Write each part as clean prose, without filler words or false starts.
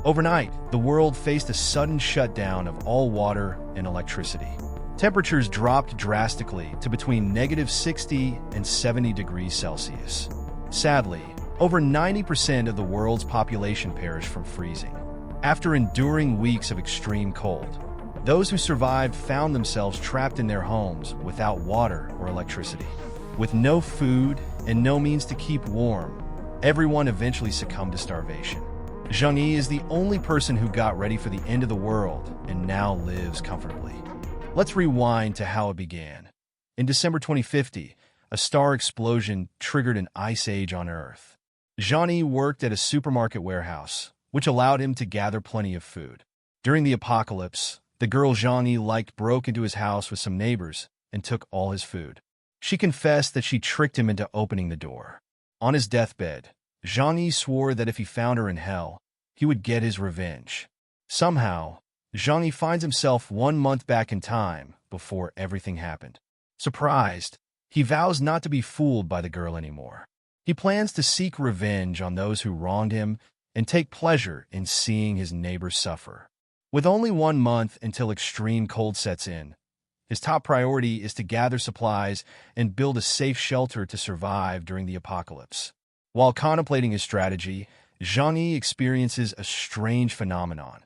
Overnight, the world faced a sudden shutdown of all water and electricity. Temperatures dropped drastically to between -60 and 70 degrees Celsius. Sadly, over 90% of the world's population perished from freezing. After enduring weeks of extreme cold, those who survived found themselves trapped in their homes without water or electricity. With no food and no means to keep warm, everyone eventually succumbed to starvation. Zhang Yi is the only person who got ready for the end of the world and now lives comfortably. Let's rewind to how it began. In December 2050, a star explosion triggered an ice age on Earth. Zhang Yi worked at a supermarket warehouse, which allowed him to gather plenty of food. During the apocalypse, the girl Zhang Yi liked broke into his house with some neighbors and took all his food. She confessed that she tricked him into opening the door. On his deathbed, Zhang Yi swore that if he found her in hell, he would get his revenge. Somehow, Zhang Yi finds himself 1 month back in time before everything happened. Surprised, he vows not to be fooled by the girl anymore. He plans to seek revenge on those who wronged him and take pleasure in seeing his neighbors suffer. With only 1 month until extreme cold sets in, his top priority is to gather supplies and build a safe shelter to survive during the apocalypse. While contemplating his strategy, Zhang Yi experiences a strange phenomenon.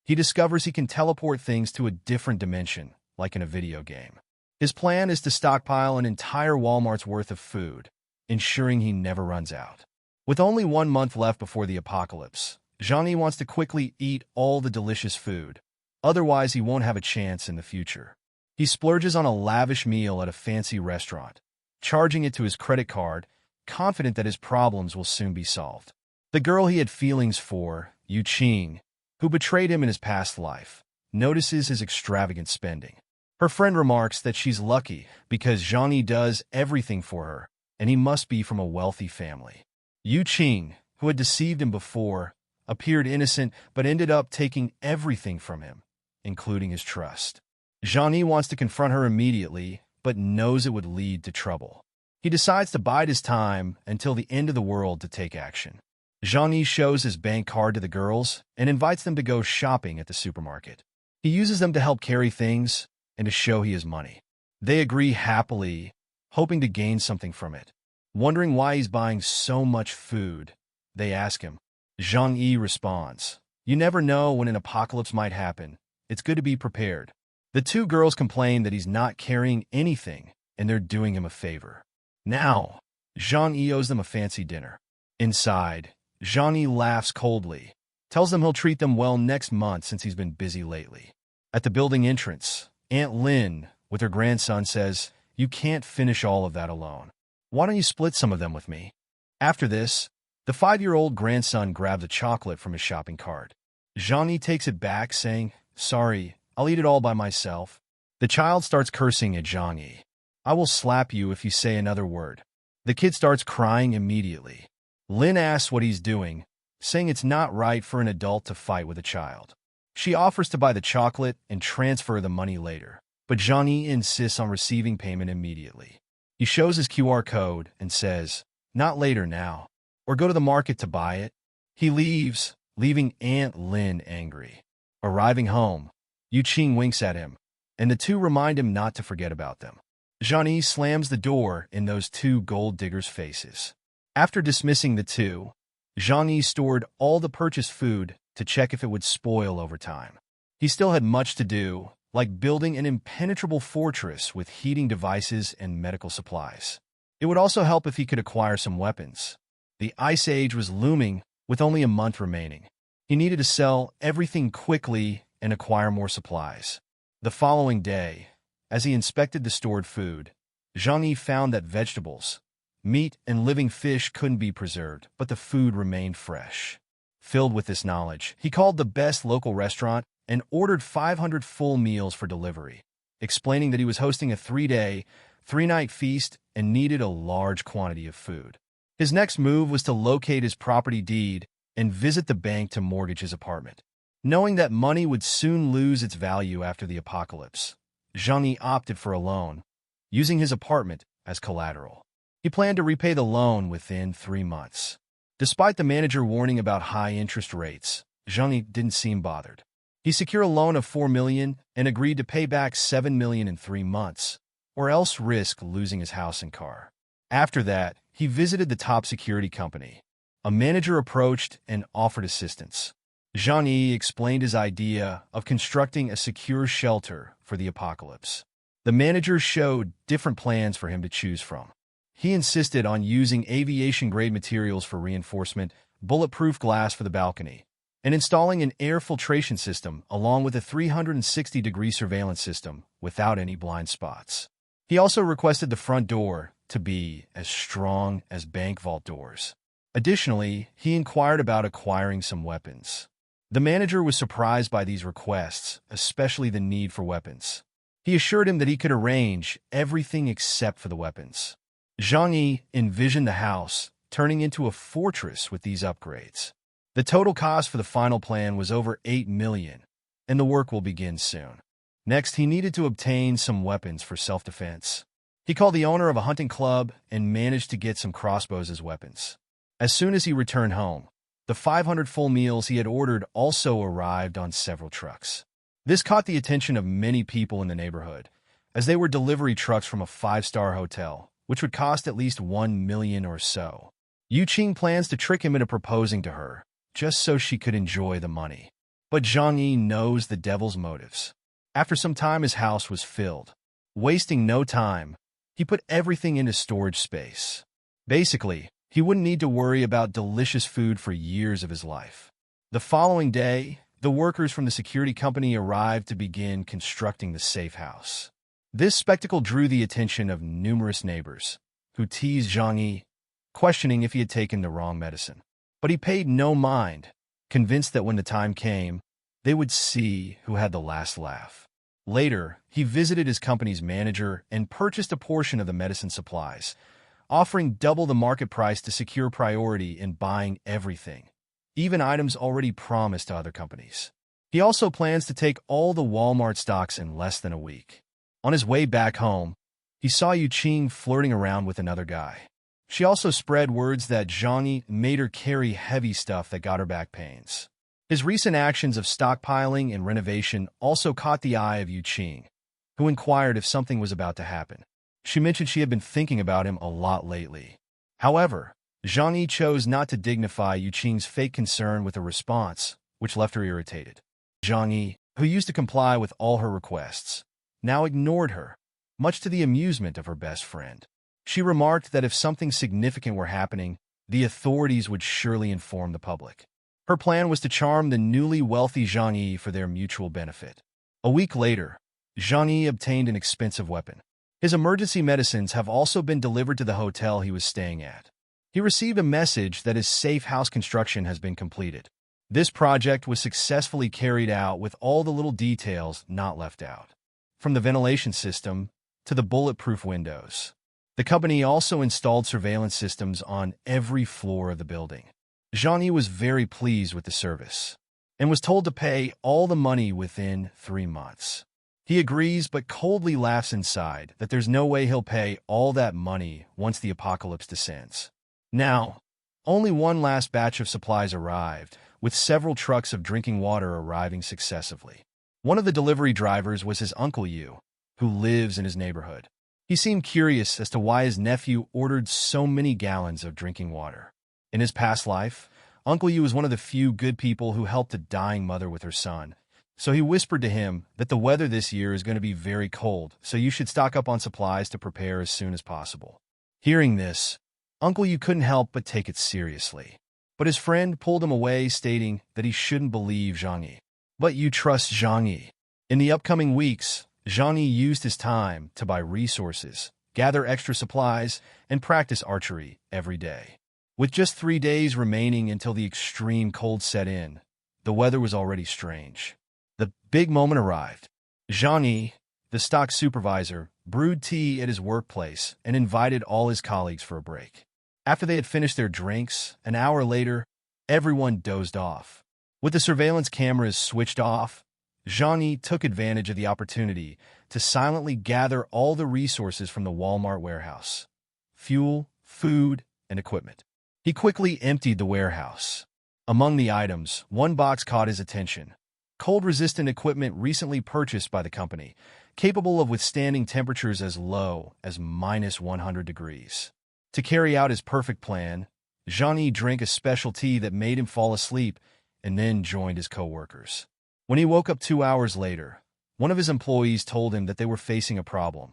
He discovers he can teleport things to a different dimension, like in a video game. His plan is to stockpile an entire Walmart's worth of food, ensuring he never runs out. With only 1 month left before the apocalypse, Zhang Yi wants to quickly eat all the delicious food. Otherwise, he won't have a chance in the future. He splurges on a lavish meal at a fancy restaurant, charging it to his credit card, confident that his problems will soon be solved. The girl he had feelings for, Yu Qing, who betrayed him in his past life, notices his extravagant spending. Her friend remarks that she's lucky because Zhang Yi does everything for her, and he must be from a wealthy family. Yu Qing, who had deceived him before, appeared innocent but ended up taking everything from him, including his trust. Zhang Yi wants to confront her immediately, but knows it would lead to trouble. He decides to bide his time until the end of the world to take action. Zhang Yi shows his bank card to the girls and invites them to go shopping at the supermarket. He uses them to help carry things and to show he has money. They agree happily, hoping to gain something from it. Wondering why he's buying so much food, they ask him. Zhang Yi responds, "You never know when an apocalypse might happen. It's good to be prepared." The two girls complain that he's not carrying anything and they're doing him a favor. Now, Zhang Yi owes them a fancy dinner. Inside, Zhang Yi laughs coldly, tells them he'll treat them well next month since he's been busy lately. At the building entrance, Aunt Lin, with her grandson, says, "You can't finish all of that alone. Why don't you split some of them with me?" After this, the 5-year-old grandson grabs a chocolate from his shopping cart. Zhang Yi takes it back, saying, "Sorry, I'll eat it all by myself." The child starts cursing at Zhang Yi. "I will slap you if you say another word." The kid starts crying immediately. Lin asks what he's doing, saying it's not right for an adult to fight with a child. She offers to buy the chocolate and transfer the money later, but Zhang Yi insists on receiving payment immediately. He shows his QR code and says, "Not later now, or go to the market to buy it." He leaves, leaving Aunt Lin angry. Arriving home, Yu Qing winks at him, and the two remind him not to forget about them. Zhang Yi slams the door in those two gold diggers' faces. After dismissing the two, Zhang Yi stored all the purchased food to check if it would spoil over time. He still had much to do, like building an impenetrable fortress with heating devices and medical supplies. It would also help if he could acquire some weapons. The Ice Age was looming with only a month remaining. He needed to sell everything quickly and acquire more supplies. The following day, as he inspected the stored food, Zhang Yi found that vegetables, meat, and living fish couldn't be preserved, but the food remained fresh. Filled with this knowledge, he called the best local restaurant and ordered 500 full meals for delivery, explaining that he was hosting a 3-day, 3-night feast and needed a large quantity of food. His next move was to locate his property deed and visit the bank to mortgage his apartment. Knowing that money would soon lose its value after the apocalypse, Zhang Yi opted for a loan, using his apartment as collateral. He planned to repay the loan within 3 months. Despite the manager warning about high interest rates, Zhang Yi didn't seem bothered. He secured a loan of 4 million and agreed to pay back 7 million in 3 months, or else risk losing his house and car. After that, he visited the top security company. A manager approached and offered assistance. Zhang Yi explained his idea of constructing a secure shelter for the apocalypse. The manager showed different plans for him to choose from. He insisted on using aviation-grade materials for reinforcement, bulletproof glass for the balcony, and installing an air filtration system along with a 360-degree surveillance system without any blind spots. He also requested the front door to be as strong as bank vault doors. Additionally, he inquired about acquiring some weapons. The manager was surprised by these requests, especially the need for weapons. He assured him that he could arrange everything except for the weapons. Zhang Yi envisioned the house turning into a fortress with these upgrades. The total cost for the final plan was over 8 million, and the work will begin soon. Next, he needed to obtain some weapons for self-defense. He called the owner of a hunting club and managed to get some crossbows as weapons. As soon as he returned home, the 500 full meals he had ordered also arrived on several trucks. This caught the attention of many people in the neighborhood, as they were delivery trucks from a 5-star hotel, which would cost at least 1 million or so. Yu Qing plans to trick him into proposing to her, just so she could enjoy the money. But Zhang Yi knows the devil's motives. After some time, his house was filled. Wasting no time, he put everything into storage space. Basically, he wouldn't need to worry about delicious food for years of his life. The following day, the workers from the security company arrived to begin constructing the safe house. This spectacle drew the attention of numerous neighbors, who teased Zhang Yi, questioning if he had taken the wrong medicine. But he paid no mind, convinced that when the time came, they would see who had the last laugh. Later, he visited his company's manager and purchased a portion of the medicine supplies, offering double the market price to secure priority in buying everything, even items already promised to other companies. He also plans to take all the Walmart stocks in less than a week. On his way back home, he saw Yu Qing flirting around with another guy. She also spread words that Zhang Yi made her carry heavy stuff that got her back pains. His recent actions of stockpiling and renovation also caught the eye of Yu Qing, who inquired if something was about to happen. She mentioned she had been thinking about him a lot lately. However, Zhang Yi chose not to dignify Yu Qing's fake concern with a response, which left her irritated. Zhang Yi, who used to comply with all her requests, now ignored her, much to the amusement of her best friend. She remarked that if something significant were happening, the authorities would surely inform the public. Her plan was to charm the newly wealthy Zhang Yi for their mutual benefit. A week later, Zhang Yi obtained an expensive weapon. His emergency medicines have also been delivered to the hotel he was staying at. He received a message that his safe house construction has been completed. This project was successfully carried out with all the little details not left out, from the ventilation system to the bulletproof windows. The company also installed surveillance systems on every floor of the building. Zhang Yi was very pleased with the service and was told to pay all the money within 3 months. He agrees but coldly laughs inside that there's no way he'll pay all that money once the apocalypse descends. Now, only one last batch of supplies arrived, with several trucks of drinking water arriving successively. One of the delivery drivers was his Uncle Yu, who lives in his neighborhood. He seemed curious as to why his nephew ordered so many gallons of drinking water. In his past life, Uncle Yu was one of the few good people who helped a dying mother with her son, so he whispered to him that the weather this year is going to be very cold, so you should stock up on supplies to prepare as soon as possible. Hearing this, Uncle Yu couldn't help but take it seriously. But his friend pulled him away, stating that he shouldn't believe Zhang Yi. But you trust Zhang Yi. In the upcoming weeks, Zhang Yi used his time to buy resources, gather extra supplies, and practice archery every day. With just 3 days remaining until the extreme cold set in, the weather was already strange. The big moment arrived. Zhang Yi, the stock supervisor, brewed tea at his workplace and invited all his colleagues for a break. After they had finished their drinks, an hour later, everyone dozed off. With the surveillance cameras switched off, Zhang Yi took advantage of the opportunity to silently gather all the resources from the Walmart warehouse: fuel, food, and equipment. He quickly emptied the warehouse. Among the items, one box caught his attention. Cold-resistant equipment recently purchased by the company, capable of withstanding temperatures as low as -100 degrees. To carry out his perfect plan, Zhang Yi drank a special tea that made him fall asleep and then joined his co-workers. When he woke up 2 hours later, one of his employees told him that they were facing a problem.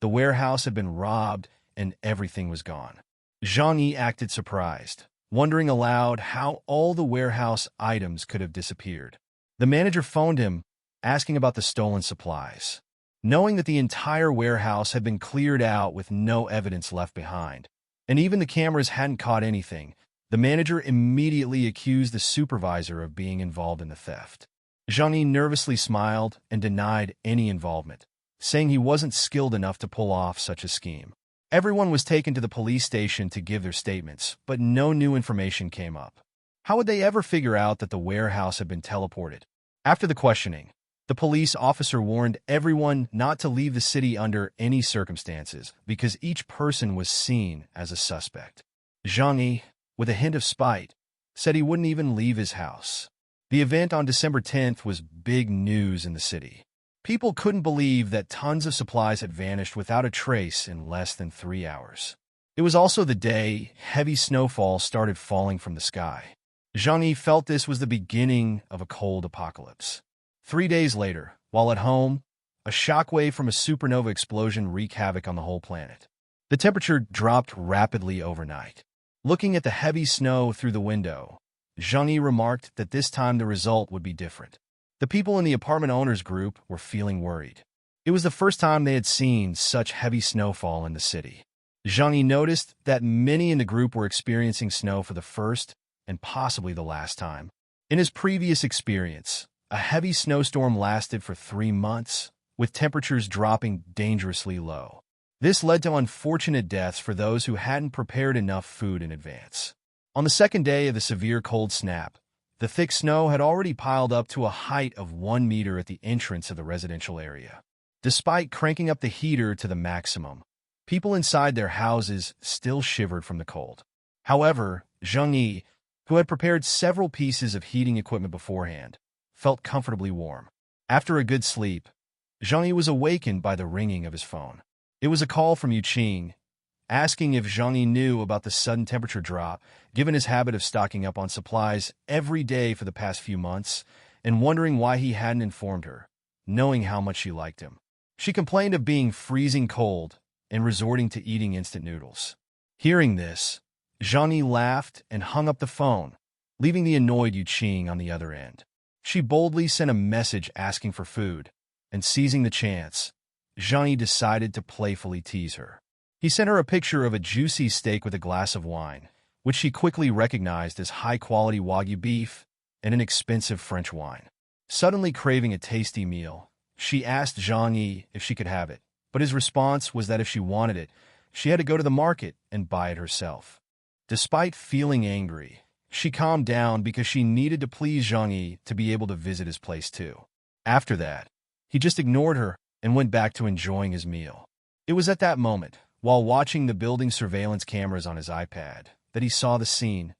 The warehouse had been robbed and everything was gone. Zhang Yi acted surprised, wondering aloud how all the warehouse items could have disappeared. The manager phoned him, asking about the stolen supplies. Knowing that the entire warehouse had been cleared out with no evidence left behind, and even the cameras hadn't caught anything, the manager immediately accused the supervisor of being involved in the theft. Zhang Yi nervously smiled and denied any involvement, saying he wasn't skilled enough to pull off such a scheme. Everyone was taken to the police station to give their statements, but no new information came up. How would they ever figure out that the warehouse had been teleported? After the questioning, the police officer warned everyone not to leave the city under any circumstances because each person was seen as a suspect. Zhang Yi, with a hint of spite, said he wouldn't even leave his house. The event on December 10th was big news in the city. People couldn't believe that tons of supplies had vanished without a trace in less than 3 hours. It was also the day heavy snowfall started falling from the sky. Zhang Yi felt this was the beginning of a cold apocalypse. 3 days later, while at home, a shockwave from a supernova explosion wreaked havoc on the whole planet. The temperature dropped rapidly overnight. Looking at the heavy snow through the window, Zhang Yi remarked that this time the result would be different. The people in the apartment owners group were feeling worried. It was the first time they had seen such heavy snowfall in the city. Zhang Yi noticed that many in the group were experiencing snow for the first and possibly the last time. In his previous experience, a heavy snowstorm lasted for 3 months, with temperatures dropping dangerously low. This led to unfortunate deaths for those who hadn't prepared enough food in advance. On the second day of the severe cold snap, the thick snow had already piled up to a height of 1 meter at the entrance of the residential area. Despite cranking up the heater to the maximum, people inside their houses still shivered from the cold. However, Zhang Yi, who had prepared several pieces of heating equipment beforehand, felt comfortably warm. After a good sleep, Zhang Yi was awakened by the ringing of his phone. It was a call from Yu Qing, asking if Zhang Yi knew about the sudden temperature drop, given his habit of stocking up on supplies every day for the past few months, and wondering why he hadn't informed her, knowing how much she liked him. She complained of being freezing cold and resorting to eating instant noodles. Hearing this, Zhang Yi laughed and hung up the phone, leaving the annoyed Yu Qing on the other end. She boldly sent a message asking for food, and seizing the chance, Zhang Yi decided to playfully tease her. He sent her a picture of a juicy steak with a glass of wine, which she quickly recognized as high-quality Wagyu beef and an expensive French wine. Suddenly craving a tasty meal, she asked Zhang Yi if she could have it, but his response was that if she wanted it, she had to go to the market and buy it herself. Despite feeling angry, she calmed down because she needed to please Zhang Yi to be able to visit his place too. After that, he just ignored her and went back to enjoying his meal. It was at that moment, while watching the building surveillance cameras on his iPad, that he saw the scene.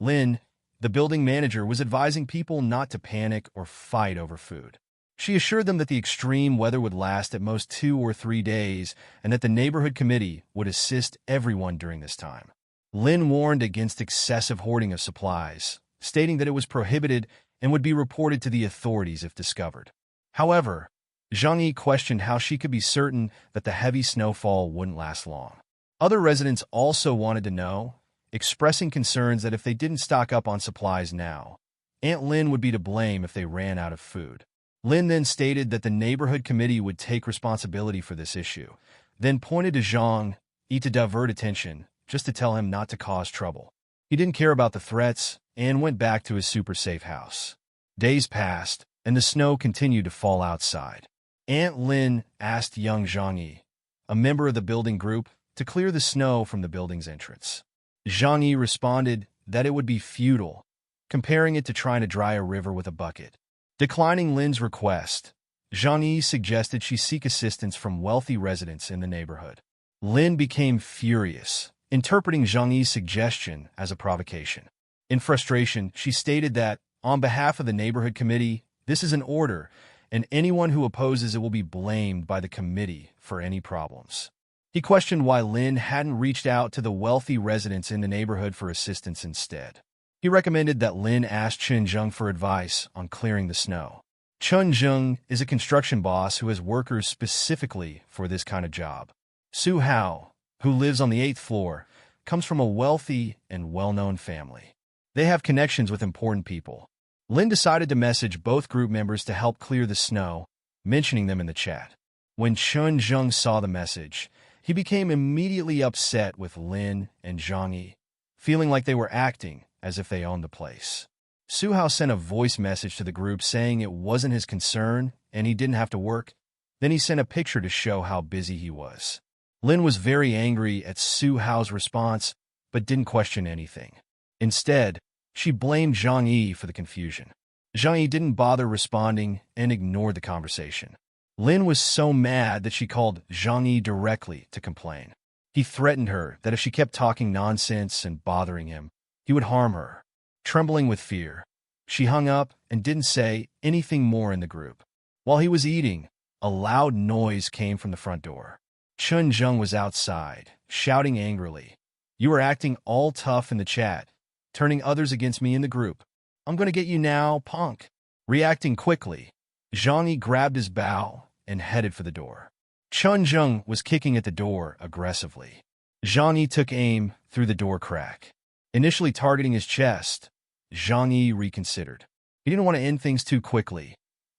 Lin, the building manager, was advising people not to panic or fight over food. She assured them that the extreme weather would last at most 2 or 3 days and that the neighborhood committee would assist everyone during this time. Lin warned against excessive hoarding of supplies, stating that it was prohibited and would be reported to the authorities if discovered. However, Zhang Yi questioned how she could be certain that the heavy snowfall wouldn't last long. Other residents also wanted to know, expressing concerns that if they didn't stock up on supplies now, Aunt Lin would be to blame if they ran out of food. Lin then stated that the neighborhood committee would take responsibility for this issue, then pointed to Zhang Yi to divert attention, just to tell him not to cause trouble. He didn't care about the threats and went back to his super safe house. Days passed, and the snow continued to fall outside. Aunt Lin asked young Zhang Yi, a member of the building group, to clear the snow from the building's entrance. Zhang Yi responded that it would be futile, comparing it to trying to dry a river with a bucket. Declining Lin's request, Zhang Yi suggested she seek assistance from wealthy residents in the neighborhood. Lin became furious, interpreting Zhang Yi's suggestion as a provocation. In frustration, she stated that, on behalf of the neighborhood committee, this is an order, and anyone who opposes it will be blamed by the committee for any problems. He questioned why Lin hadn't reached out to the wealthy residents in the neighborhood for assistance instead. He recommended that Lin ask Chen Zheng for advice on clearing the snow. Chen Zheng is a construction boss who has workers specifically for this kind of job. Su Hao, who lives on the 8th floor, comes from a wealthy and well-known family. They have connections with important people. Lin decided to message both group members to help clear the snow, mentioning them in the chat. When Chen Zheng saw the message, he became immediately upset with Lin and Zhang Yi, feeling like they were acting as if they owned the place. Su Hao sent a voice message to the group saying it wasn't his concern and he didn't have to work. Then he sent a picture to show how busy he was. Lin was very angry at Su Hao's response, but didn't question anything. Instead, she blamed Zhang Yi for the confusion. Zhang Yi didn't bother responding and ignored the conversation. Lin was so mad that she called Zhang Yi directly to complain. He threatened her that if she kept talking nonsense and bothering him, he would harm her. Trembling with fear, she hung up and didn't say anything more in the group. While he was eating, a loud noise came from the front door. Chen Zheng was outside, shouting angrily, "You are acting all tough in the chat, turning others against me in the group. I'm going to get you now, punk." Reacting quickly, Zhang Yi grabbed his bow and headed for the door. Chen Zheng was kicking at the door aggressively. Zhang Yi took aim through the door crack. Initially targeting his chest, Zhang Yi reconsidered. He didn't want to end things too quickly.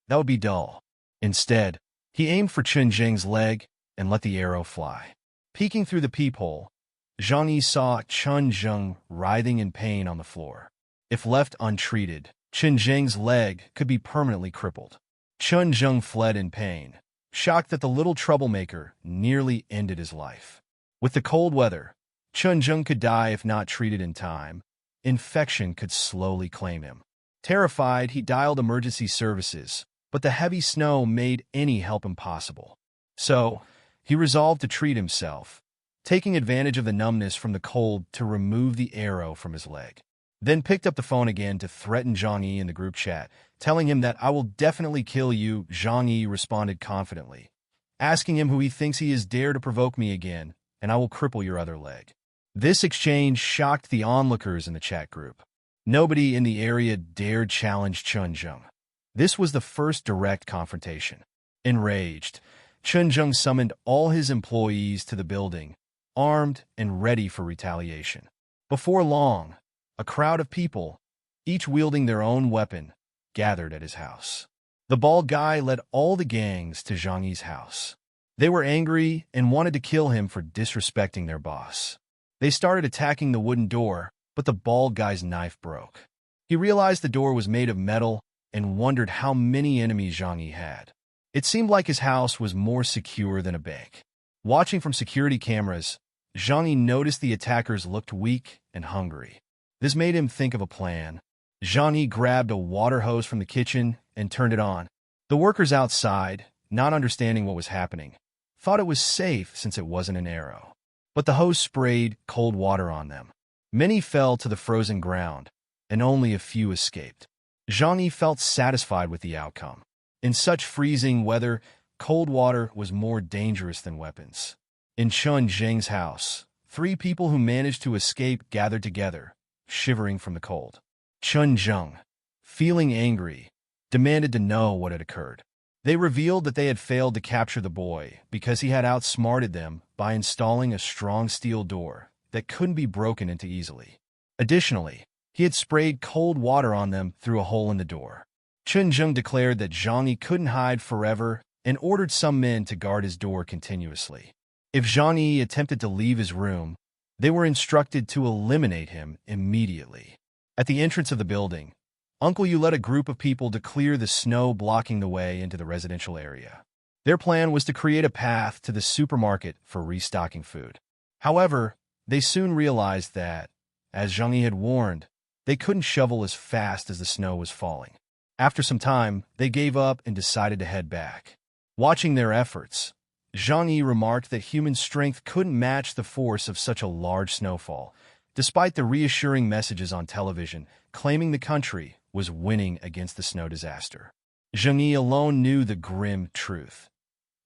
That would be dull. Instead, he aimed for Chen Zheng's leg and let the arrow fly. Peeking through the peephole, Zhang Yi saw Chen Zheng writhing in pain on the floor. If left untreated, Chen Zheng's leg could be permanently crippled. Chen Zheng fled in pain, shocked that the little troublemaker nearly ended his life. With the cold weather, Chen Zheng could die if not treated in time. Infection could slowly claim him. Terrified, he dialed emergency services, but the heavy snow made any help impossible. So, he resolved to treat himself, taking advantage of the numbness from the cold to remove the arrow from his leg. Then picked up the phone again to threaten Zhang Yi in the group chat, telling him that "I will definitely kill you." Zhang Yi responded confidently, asking him who he thinks he is dare to provoke me again, and I will cripple your other leg. This exchange shocked the onlookers in the chat group. Nobody in the area dared challenge Chen Zheng. This was the first direct confrontation. Enraged, Chen Zheng summoned all his employees to the building, armed and ready for retaliation. Before long, a crowd of people, each wielding their own weapon, gathered at his house. The bald guy led all the gangs to Zhang Yi's house. They were angry and wanted to kill him for disrespecting their boss. They started attacking the wooden door, but the bald guy's knife broke. He realized the door was made of metal and wondered how many enemies Zhang Yi had. It seemed like his house was more secure than a bank. Watching from security cameras, Zhang Yi noticed the attackers looked weak and hungry. This made him think of a plan. Zhang Yi grabbed a water hose from the kitchen and turned it on. The workers outside, not understanding what was happening, thought it was safe since it wasn't an arrow. But the hose sprayed cold water on them. Many fell to the frozen ground, and only a few escaped. Zhang Yi felt satisfied with the outcome. In such freezing weather, cold water was more dangerous than weapons. In Chen Zheng's house, 3 people who managed to escape gathered together, shivering from the cold. Chen Zheng, feeling angry, demanded to know what had occurred. They revealed that they had failed to capture the boy because he had outsmarted them by installing a strong steel door that couldn't be broken into easily. Additionally, he had sprayed cold water on them through a hole in the door. Chen Zheng declared that Zhang Yi couldn't hide forever and ordered some men to guard his door continuously. If Zhang Yi attempted to leave his room, they were instructed to eliminate him immediately. At the entrance of the building, Uncle Yu led a group of people to clear the snow blocking the way into the residential area. Their plan was to create a path to the supermarket for restocking food. However, they soon realized that, as Zhang Yi had warned, they couldn't shovel as fast as the snow was falling. After some time, they gave up and decided to head back. Watching their efforts, Zhang Yi remarked that human strength couldn't match the force of such a large snowfall, despite the reassuring messages on television claiming the country was winning against the snow disaster. Zhang Yi alone knew the grim truth.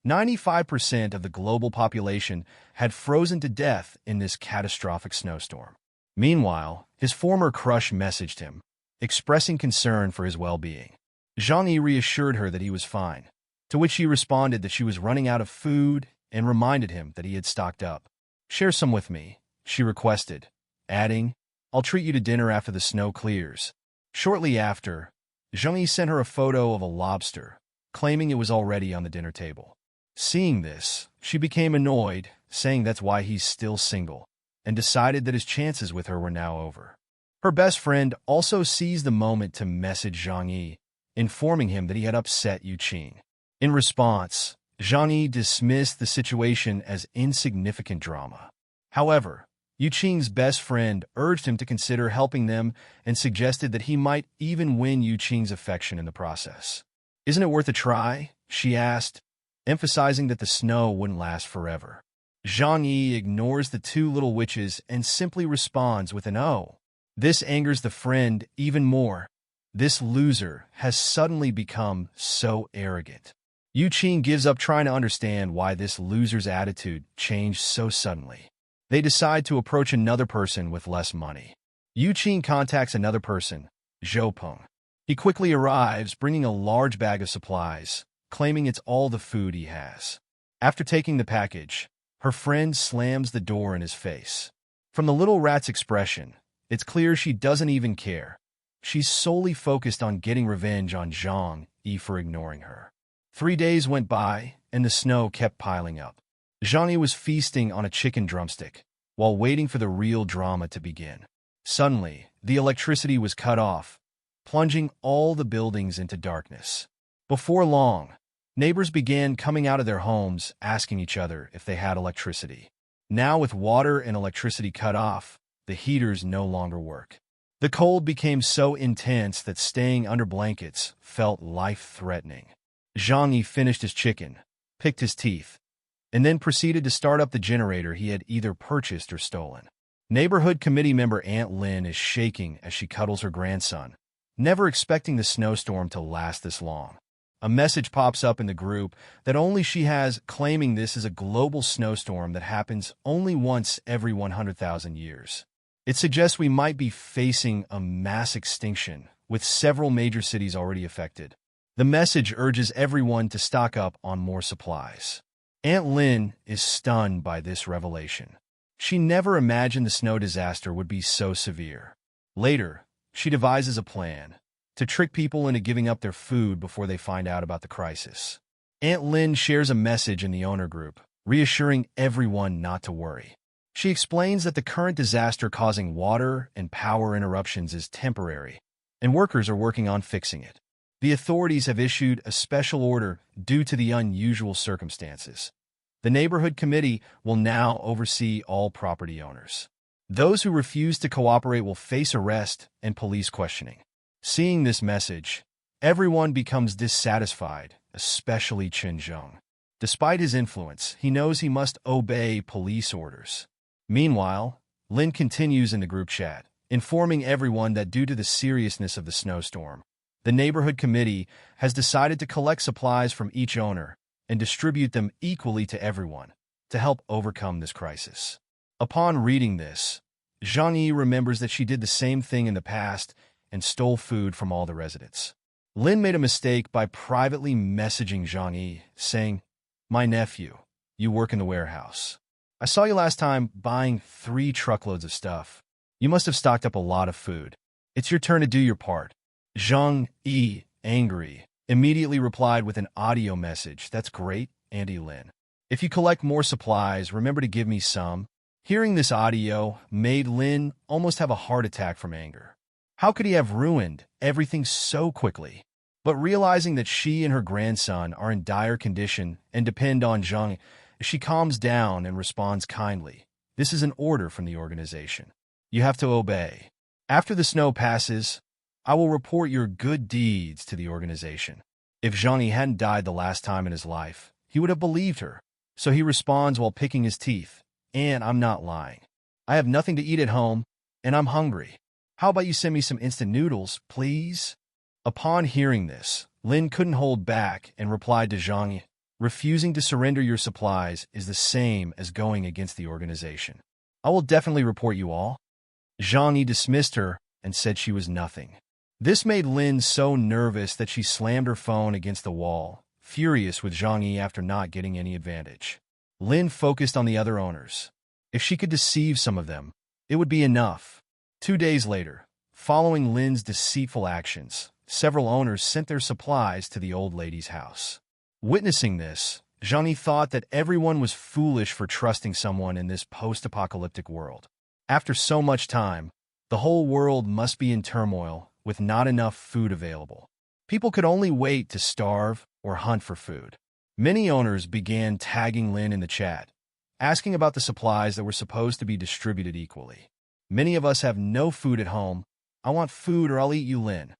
95% of the global population had frozen to death in this catastrophic snowstorm. Meanwhile, his former crush messaged him, expressing concern for his well-being. Zhang Yi reassured her that he was fine, to which she responded that she was running out of food and reminded him that he had stocked up. "Share some with me," she requested, adding, "I'll treat you to dinner after the snow clears." Shortly after, Zhang Yi sent her a photo of a lobster, claiming it was already on the dinner table. Seeing this, she became annoyed, saying that's why he's still single, and decided that his chances with her were now over. Her best friend also seized the moment to message Zhang Yi, informing him that he had upset Yu Qing. In response, Zhang Yi dismissed the situation as insignificant drama. However, Yu Qing's best friend urged him to consider helping them and suggested that he might even win Yu Qing's affection in the process. "Isn't it worth a try?" she asked, emphasizing that the snow wouldn't last forever. Zhang Yi ignores the two little witches and simply responds with an "oh." This angers the friend even more. This loser has suddenly become so arrogant. Yu Qing gives up trying to understand why this loser's attitude changed so suddenly. They decide to approach another person with less money. Yu Qing contacts another person, Zhou Peng. He quickly arrives, bringing a large bag of supplies, claiming it's all the food he has. After taking the package, her friend slams the door in his face. From the little rat's expression, it's clear she doesn't even care. She's solely focused on getting revenge on Zhang Yi for ignoring her. 3 days went by, and the snow kept piling up. Zhang Yi was feasting on a chicken drumstick, while waiting for the real drama to begin. Suddenly, the electricity was cut off, plunging all the buildings into darkness. Before long, neighbors began coming out of their homes, asking each other if they had electricity. Now, with water and electricity cut off, the heaters no longer work. The cold became so intense that staying under blankets felt life-threatening. Zhang Yi finished his chicken, picked his teeth, and then proceeded to start up the generator he had either purchased or stolen. Neighborhood committee member Aunt Lin is shaking as she cuddles her grandson, never expecting the snowstorm to last this long. A message pops up in the group that only she has, claiming this is a global snowstorm that happens only once every 100,000 years. It suggests we might be facing a mass extinction, with several major cities already affected. The message urges everyone to stock up on more supplies. Aunt Lin is stunned by this revelation. She never imagined the snow disaster would be so severe. Later, she devises a plan to trick people into giving up their food before they find out about the crisis. Aunt Lin shares a message in the owner group, reassuring everyone not to worry. She explains that the current disaster causing water and power interruptions is temporary, and workers are working on fixing it. The authorities have issued a special order due to the unusual circumstances. The neighborhood committee will now oversee all property owners. Those who refuse to cooperate will face arrest and police questioning. Seeing this message, everyone becomes dissatisfied, especially Chen Zheng. Despite his influence, he knows he must obey police orders. Meanwhile, Lin continues in the group chat, informing everyone that due to the seriousness of the snowstorm, the neighborhood committee has decided to collect supplies from each owner and distribute them equally to everyone to help overcome this crisis. Upon reading this, Zhang Yi remembers that she did the same thing in the past and stole food from all the residents. Lin made a mistake by privately messaging Zhang Yi, saying, "My nephew, you work in the warehouse. I saw you last time buying 3 truckloads of stuff. You must have stocked up a lot of food. It's your turn to do your part." Zhang Yi, angry, immediately replied with an audio message. "That's great, Auntie Lin. If you collect more supplies, remember to give me some." Hearing this audio made Lin almost have a heart attack from anger. How could he have ruined everything so quickly? But realizing that she and her grandson are in dire condition and depend on Zhang, she calms down and responds kindly. "This is an order from the organization. You have to obey. After the snow passes, I will report your good deeds to the organization." If Zhang Yi hadn't died the last time in his life, he would have believed her. So he responds while picking his teeth, "And I'm not lying. I have nothing to eat at home, and I'm hungry. How about you send me some instant noodles, please? Upon hearing this, Lin couldn't hold back and replied to Zhang Yi, refusing to surrender your supplies is the same as going against the organization. I will definitely report you all. Zhang Yi dismissed her and said she was nothing. This made Lin so nervous that she slammed her phone against the wall, furious with Zhang Yi after not getting any advantage. Lin focused on the other owners. If she could deceive some of them, it would be enough. 2 days later, following Lin's deceitful actions, several owners sent their supplies to the old lady's house. Witnessing this, Zhang Yi thought that everyone was foolish for trusting someone in this post-apocalyptic world. After so much time, the whole world must be in turmoil with not enough food available. People could only wait to starve or hunt for food. Many owners began tagging Lin in the chat, asking about the supplies that were supposed to be distributed equally. Many of us have no food at home. I want food or I'll eat you, Lin.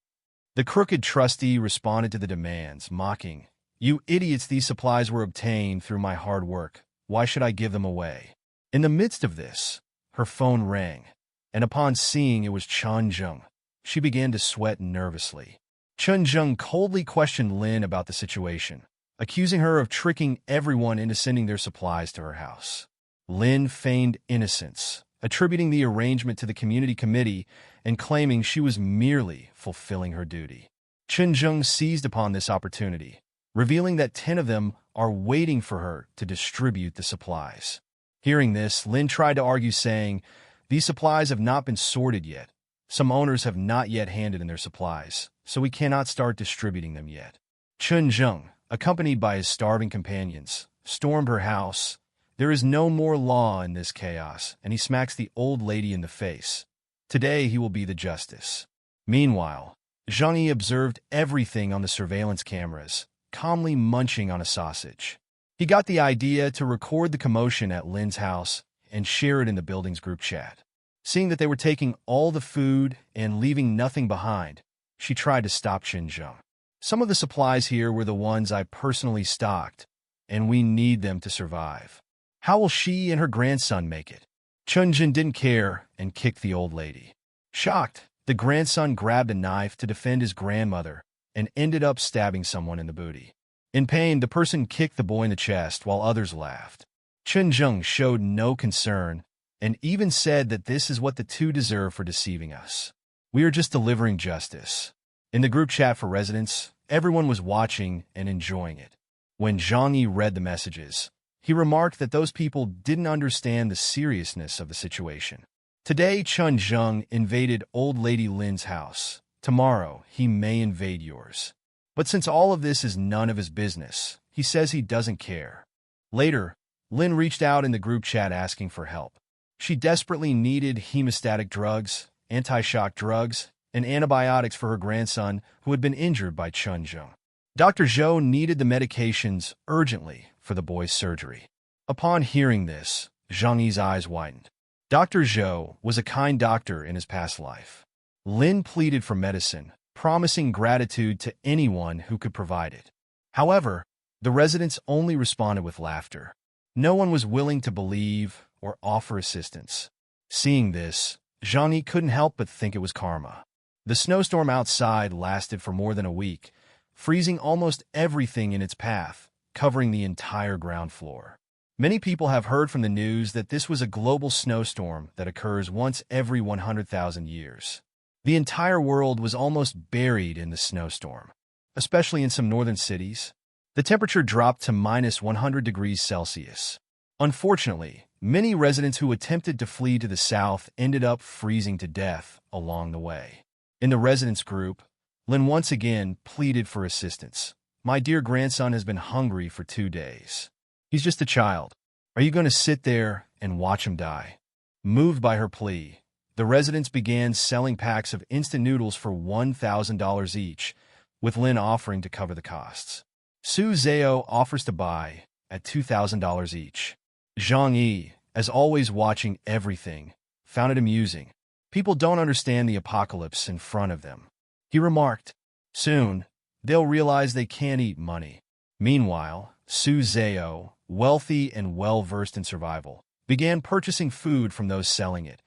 The crooked trustee responded to the demands, mocking, "You idiots, these supplies were obtained through my hard work. Why should I give them away?" In the midst of this, her phone rang, and upon seeing it was Chun Zheng, she began to sweat nervously. Chun Zheng coldly questioned Lin about the situation, accusing her of tricking everyone into sending their supplies to her house. Lin feigned innocence, attributing the arrangement to the community committee and claiming she was merely fulfilling her duty. Chun Zheng seized upon this opportunity, revealing that 10 of them are waiting for her to distribute the supplies. Hearing this, Lin tried to argue, saying, "These supplies have not been sorted yet. Some owners have not yet handed in their supplies, so we cannot start distributing them yet." Chun Zheng, accompanied by his starving companions, stormed her house. There is no more law in this chaos, and he smacks the old lady in the face. Today he will be the justice. Meanwhile, Zhang Yi observed everything on the surveillance cameras, calmly munching on a sausage. He got the idea to record the commotion at Lin's house and share it in the building's group chat. Seeing that they were taking all the food and leaving nothing behind, she tried to stop Chun Zheng. "Some of the supplies here were the ones I personally stocked, and we need them to survive. How will she and her grandson make it?" Chun Zheng didn't care and kicked the old lady. Shocked, the grandson grabbed a knife to defend his grandmother and ended up stabbing someone in the booty. In pain, the person kicked the boy in the chest while others laughed. Chun Zheng showed no concern and even said that this is what the two deserve for deceiving us. "We are just delivering justice." In the group chat for residents, everyone was watching and enjoying it. When Zhang Yi read the messages, he remarked that those people didn't understand the seriousness of the situation. Today, Chun Zheng invaded old lady Lin's house. Tomorrow, he may invade yours. But since all of this is none of his business, he says he doesn't care. Later, Lin reached out in the group chat asking for help. She desperately needed hemostatic drugs, anti-shock drugs, and antibiotics for her grandson who had been injured by Chun Zheng. Dr. Zhou needed the medications urgently for the boy's surgery. Upon hearing this, Zhang Yi's eyes widened. Dr. Zhou was a kind doctor in his past life. Lin pleaded for medicine, promising gratitude to anyone who could provide it. However, the residents only responded with laughter. No one was willing to believe or offer assistance. Seeing this, Zhang Yi couldn't help but think it was karma. The snowstorm outside lasted for more than a week, freezing almost everything in its path, covering the entire ground floor. Many people have heard from the news that this was a global snowstorm that occurs once every 100,000 years. The entire world was almost buried in the snowstorm, especially in some northern cities. The temperature dropped to -100 degrees Celsius. Unfortunately, many residents who attempted to flee to the south ended up freezing to death along the way. In the residents group, Lin once again pleaded for assistance. "My dear grandson has been hungry for 2 days. He's just a child. Are you going to sit there and watch him die?" Moved by her plea, the residents began selling packs of instant noodles for $1,000 each, with Lin offering to cover the costs. Su Zhao offers to buy at $2,000 each. Zhang Yi, as always watching everything, found it amusing. People don't understand the apocalypse in front of them. He remarked, "Soon, they'll realize they can't eat money." Meanwhile, Su Zhao, wealthy and well-versed in survival, began purchasing food from those selling it,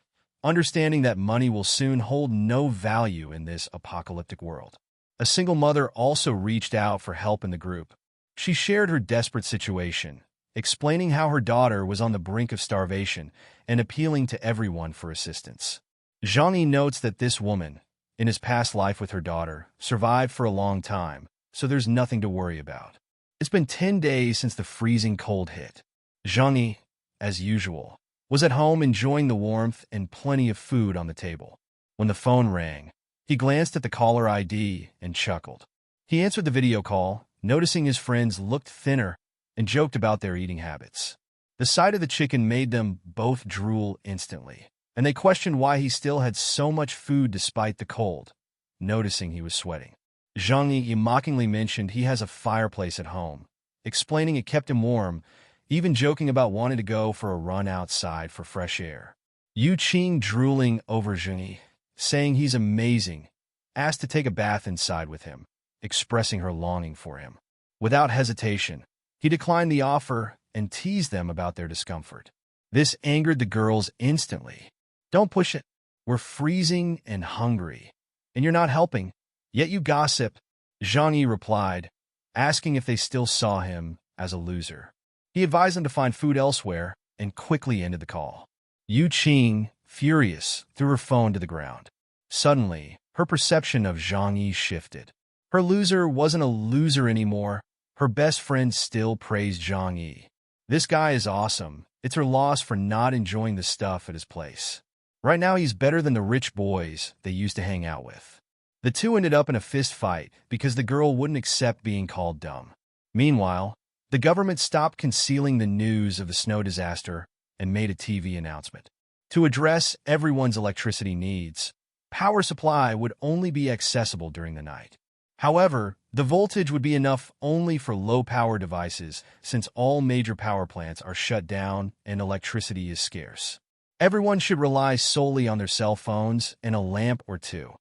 understanding that money will soon hold no value in this apocalyptic world. A single mother also reached out for help in the group. She shared her desperate situation, explaining how her daughter was on the brink of starvation and appealing to everyone for assistance. Zhang Yi notes that this woman, in his past life with her daughter, survived for a long time, so there's nothing to worry about. It's been 10 days since the freezing cold hit. Zhang Yi, as usual, was at home enjoying the warmth and plenty of food on the table. When the phone rang, he glanced at the caller ID and chuckled. He answered the video call, noticing his friends looked thinner, and joked about their eating habits. The sight of the chicken made them both drool instantly, and they questioned why he still had so much food despite the cold, noticing he was sweating. Zhang Yi mockingly mentioned he has a fireplace at home, explaining it kept him warm, even joking about wanting to go for a run outside for fresh air. Yu Qing, drooling over Zhang Yi, saying he's amazing, asked to take a bath inside with him, expressing her longing for him. Without hesitation, he declined the offer and teased them about their discomfort. This angered the girls instantly. "Don't push it. We're freezing and hungry, and you're not helping, yet you gossip," Zhang Yi replied, asking if they still saw him as a loser. He advised them to find food elsewhere and quickly ended the call. Yu Qing, furious, threw her phone to the ground. Suddenly, her perception of Zhang Yi shifted. Her loser wasn't a loser anymore. Her best friend still praised Zhang Yi. "This guy is awesome. It's her loss for not enjoying the stuff at his place. Right now he's better than the rich boys they used to hang out with." The two ended up in a fist fight because the girl wouldn't accept being called dumb. Meanwhile, the government stopped concealing the news of the snow disaster and made a TV announcement. To address everyone's electricity needs, power supply would only be accessible during the night. However, the voltage would be enough only for low-power devices since all major power plants are shut down and electricity is scarce. Everyone should rely solely on their cell phones and a lamp or two.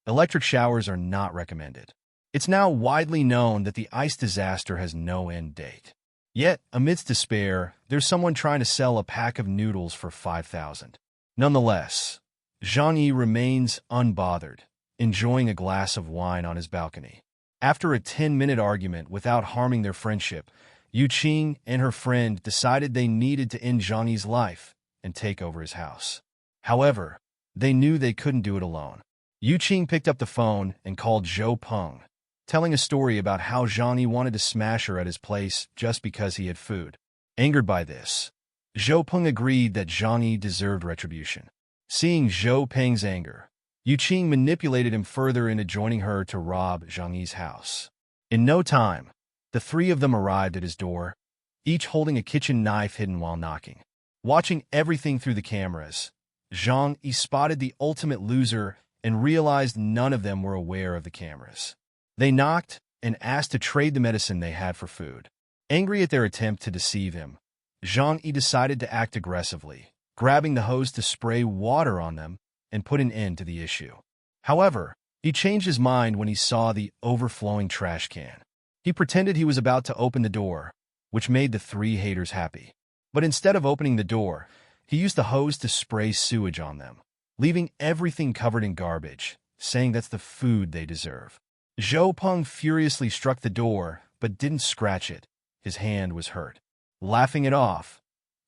Electric showers are not recommended. It's now widely known that the ice disaster has no end date. Yet, amidst despair, there's someone trying to sell a pack of noodles for 5,000. Nonetheless, Zhang Yi remains unbothered, enjoying a glass of wine on his balcony. After a 10-minute argument without harming their friendship, Yu Qing and her friend decided they needed to end Zhang Yi's life and take over his house. However, they knew they couldn't do it alone. Yu Qing picked up the phone and called Zhou Peng, telling a story about how Zhang Yi wanted to smash her at his place just because he had food. Angered by this, Zhou Peng agreed that Zhang Yi deserved retribution. Seeing Zhou Peng's anger, Yu Qing manipulated him further into joining her to rob Zhang Yi's house. In no time, the three of them arrived at his door, each holding a kitchen knife hidden while knocking. Watching everything through the cameras, Zhang Yi spotted the ultimate loser and realized none of them were aware of the cameras. They knocked and asked to trade the medicine they had for food. Angry at their attempt to deceive him, Zhang Yi decided to act aggressively, grabbing the hose to spray water on them and put an end to the issue. However, he changed his mind when he saw the overflowing trash can. He pretended he was about to open the door, which made the three haters happy. But instead of opening the door, he used the hose to spray sewage on them, leaving everything covered in garbage, saying that's the food they deserve. Zhou Peng furiously struck the door, but didn't scratch it. His hand was hurt. Laughing it off,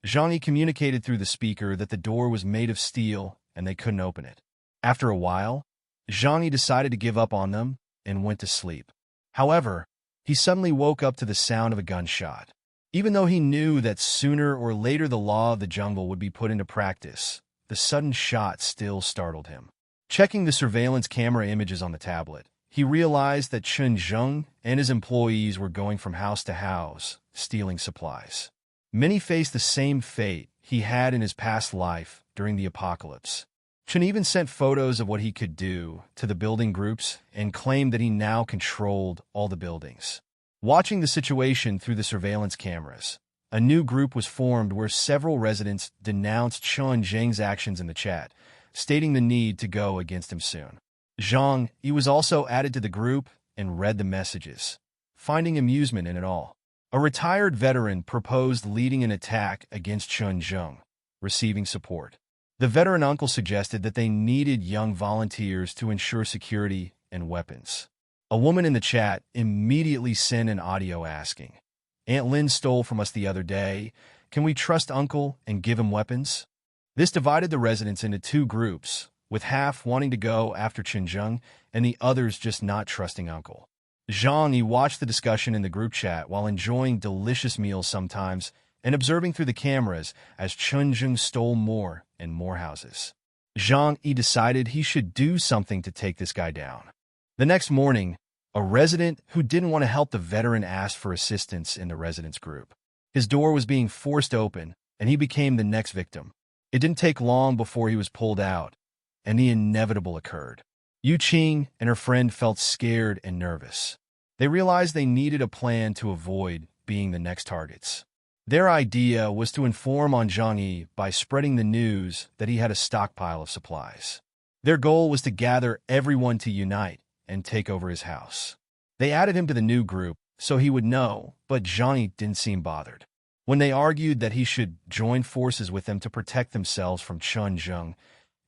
Zhang Yi communicated through the speaker that the door was made of steel and they couldn't open it. After a while, Zhang Yi decided to give up on them and went to sleep. However, he suddenly woke up to the sound of a gunshot. Even though he knew that sooner or later the law of the jungle would be put into practice, the sudden shot still startled him. Checking the surveillance camera images on the tablet, he realized that Chen Zheng and his employees were going from house to house, stealing supplies. Many faced the same fate he had in his past life during the apocalypse. Chen even sent photos of what he could do to the building groups and claimed that he now controlled all the buildings. Watching the situation through the surveillance cameras, a new group was formed where several residents denounced Chen Zheng's actions in the chat, stating the need to go against him soon. Zhang Yi was also added to the group and read the messages, finding amusement in it all. A retired veteran proposed leading an attack against Chen Zheng, receiving support. The veteran uncle suggested that they needed young volunteers to ensure security and weapons. A woman in the chat immediately sent an audio asking, "Aunt Lynn stole from us the other day. Can we trust Uncle and give him weapons?" This divided the residents into two groups, with half wanting to go after Xinjiang and the others just not trusting Uncle. Zhang Yi watched the discussion in the group chat while enjoying delicious meals sometimes and observing through the cameras as Xinjiang stole more and more houses. Zhang Yi decided he should do something to take this guy down. The next morning, a resident who didn't want to help the veteran asked for assistance in the residents' group. His door was being forced open, and he became the next victim. It didn't take long before he was pulled out, and the inevitable occurred. Yu Qing and her friend felt scared and nervous. They realized they needed a plan to avoid being the next targets. Their idea was to inform on Zhang Yi by spreading the news that he had a stockpile of supplies. Their goal was to gather everyone to unite and take over his house. They added him to the new group so he would know, but Zhang Yi didn't seem bothered. When they argued that he should join forces with them to protect themselves from Xinjiang,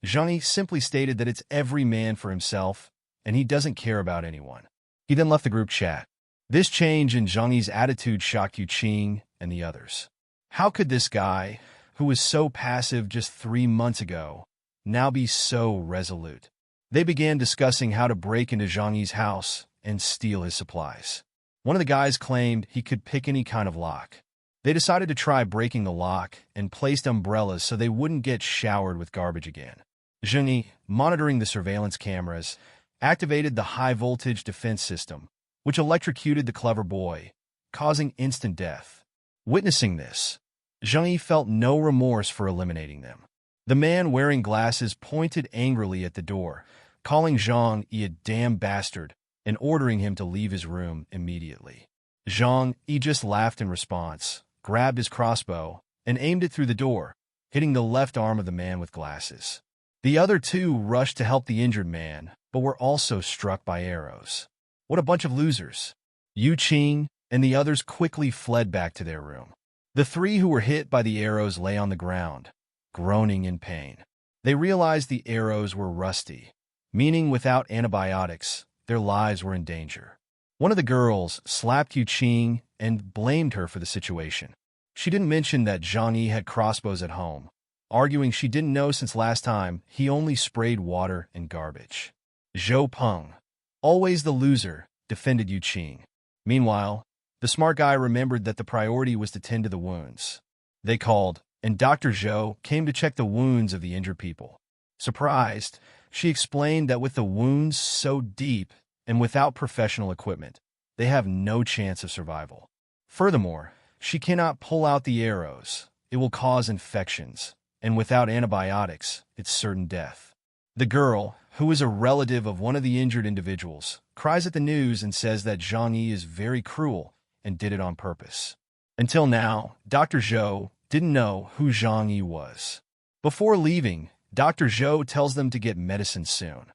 Zhang Yi simply stated that it's every man for himself and he doesn't care about anyone. He then left the group chat. This change in Zhang Yi's attitude shocked Yu Qing and the others. How could this guy, who was so passive just 3 months ago, now be so resolute? They began discussing how to break into Zhang Yi's house and steal his supplies. One of the guys claimed he could pick any kind of lock. They decided to try breaking the lock and placed umbrellas so they wouldn't get showered with garbage again. Zhang Yi, monitoring the surveillance cameras, activated the high-voltage defense system, which electrocuted the clever boy, causing instant death. Witnessing this, Zhang Yi felt no remorse for eliminating them. The man wearing glasses pointed angrily at the door, calling Zhang Yi a damn bastard and ordering him to leave his room immediately. Zhang Yi just laughed in response, grabbed his crossbow, and aimed it through the door, hitting the left arm of the man with glasses. The other two rushed to help the injured man, but were also struck by arrows. What a bunch of losers. Yu Qing and the others quickly fled back to their room. The three who were hit by the arrows lay on the ground, groaning in pain. They realized the arrows were rusty, meaning without antibiotics, their lives were in danger. One of the girls slapped Yu Qing and blamed her for the situation. She didn't mention that Zhang Yi had crossbows at home, arguing she didn't know since last time he only sprayed water and garbage. Zhou Peng, always the loser, defended Yu Qing. Meanwhile, the smart guy remembered that the priority was to tend to the wounds. They called, and Dr. Zhou came to check the wounds of the injured people. Surprised, she explained that with the wounds so deep and without professional equipment, they have no chance of survival. Furthermore, she cannot pull out the arrows. It will cause infections, and without antibiotics, it's certain death. The girl, who is a relative of one of the injured individuals, cries at the news and says that Zhang Yi is very cruel and did it on purpose. Until now, Dr. Zhou didn't know who Zhang Yi was. Before leaving, Dr. Zhou tells them to get medicine soon.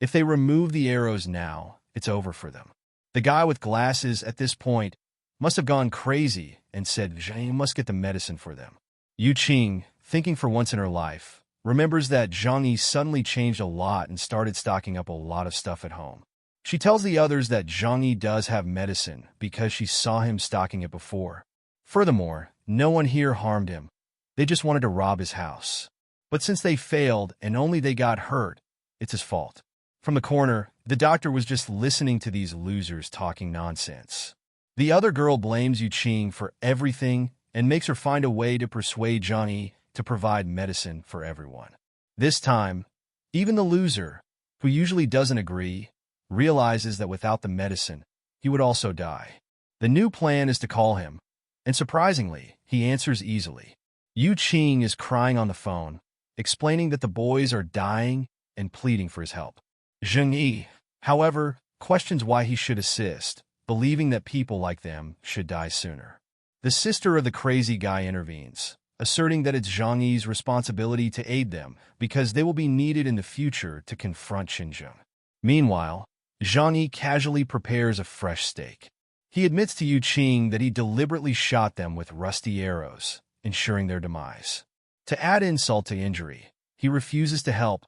If they remove the arrows now, it's over for them. The guy with glasses at this point must have gone crazy and said Zhang Yi must get the medicine for them. Yu Qing, thinking for once in her life, remembers that Zhang Yi suddenly changed a lot and started stocking up a lot of stuff at home. She tells the others that Zhang Yi does have medicine because she saw him stocking it before. Furthermore, no one here harmed him. They just wanted to rob his house. But since they failed and only they got hurt, it's his fault. From the corner, the doctor was just listening to these losers talking nonsense. The other girl blames Yu Qing for everything and makes her find a way to persuade Zhang Yi to provide medicine for everyone. This time, even the loser, who usually doesn't agree, realizes that without the medicine, he would also die. The new plan is to call him, and surprisingly, he answers easily. Yu Qing is crying on the phone, explaining that the boys are dying and pleading for his help. Zhang Yi, however, questions why he should assist, believing that people like them should die sooner. The sister of the crazy guy intervenes, asserting that it's Zhang Yi's responsibility to aid them because they will be needed in the future to confront Xinjiang. Meanwhile, Zhang Yi casually prepares a fresh steak. He admits to Yu Qing that he deliberately shot them with rusty arrows, ensuring their demise. To add insult to injury, he refuses to help,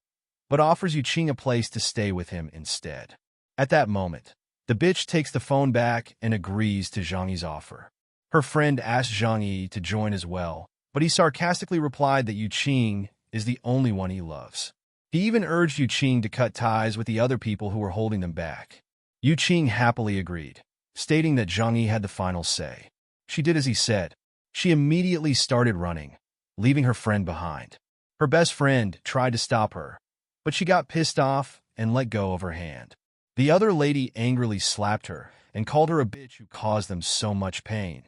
but offers Yuqing a place to stay with him instead. At that moment, the bitch takes the phone back and agrees to Zhang Yi's offer. Her friend asks Zhang Yi to join as well, but he sarcastically replied that Yuqing is the only one he loves. He even urged Yuqing to cut ties with the other people who were holding them back. Yuqing happily agreed, stating that Zhang Yi had the final say. She did as he said. She immediately started running, leaving her friend behind. Her best friend tried to stop her, but she got pissed off and let go of her hand. The other lady angrily slapped her and called her a bitch who caused them so much pain.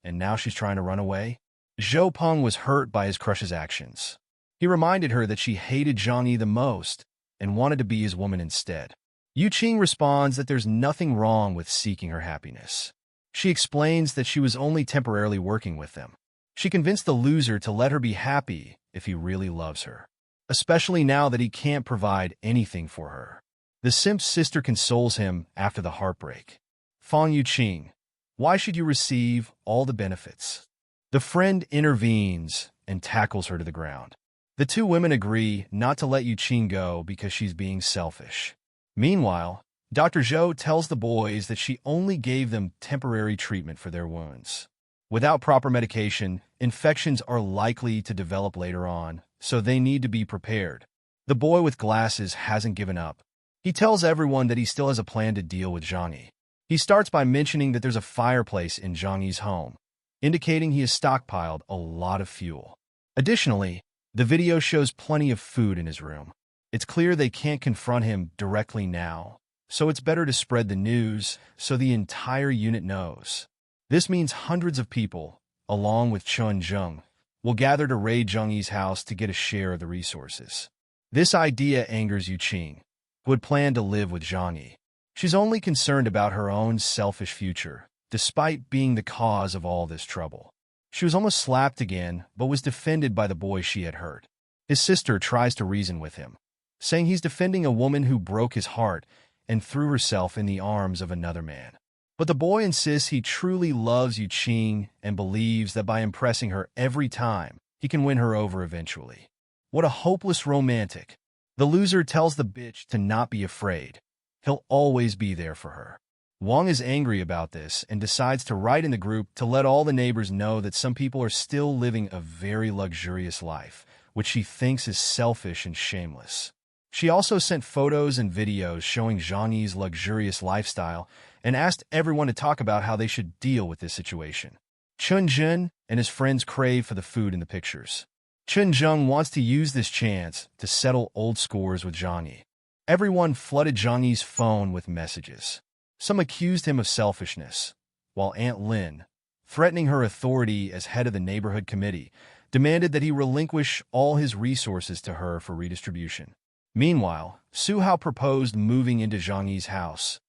And now she's trying to run away? Zhou Peng was hurt by his crush's actions. He reminded her that she hated Zhang Yi the most and wanted to be his woman instead. Yuqing responds that there's nothing wrong with seeking her happiness. She explains that she was only temporarily working with them. She convinced the loser to let her be happy if he really loves her, especially now that he can't provide anything for her. The simp's sister consoles him after the heartbreak. Fang Yuqing, why should you receive all the benefits? The friend intervenes and tackles her to the ground. The two women agree not to let Yuqing go because she's being selfish. Meanwhile, Dr. Zhou tells the boys that she only gave them temporary treatment for their wounds. Without proper medication, infections are likely to develop later on, so they need to be prepared. The boy with glasses hasn't given up. He tells everyone that he still has a plan to deal with Zhang Yi. He starts by mentioning that there's a fireplace in Zhang Yi's home, indicating he has stockpiled a lot of fuel. Additionally, the video shows plenty of food in his room. It's clear they can't confront him directly now, so it's better to spread the news so the entire unit knows. This means hundreds of people, along with Chun Zheng, will gather to raid Zhang Yi's house to get a share of the resources. This idea angers Yuqing, who had planned to live with Zhang Yi. She's only concerned about her own selfish future, despite being the cause of all this trouble. She was almost slapped again, but was defended by the boy she had hurt. His sister tries to reason with him, saying he's defending a woman who broke his heart and threw herself in the arms of another man. But the boy insists he truly loves Yuqing and believes that by impressing her every time, he can win her over eventually. What a hopeless romantic. The loser tells the bitch to not be afraid. He'll always be there for her. Wang is angry about this and decides to write in the group to let all the neighbors know that some people are still living a very luxurious life, which she thinks is selfish and shameless. She also sent photos and videos showing Zhang Yi's luxurious lifestyle and asked everyone to talk about how they should deal with this situation. Chun Zhen and his friends crave for the food in the pictures. Chun Zheng wants to use this chance to settle old scores with Zhang Yi. Everyone flooded Zhang Yi's phone with messages. Some accused him of selfishness, while Aunt Lin, threatening her authority as head of the neighborhood committee, demanded that he relinquish all his resources to her for redistribution. Meanwhile, Su Hao proposed moving into Zhang Yi's house,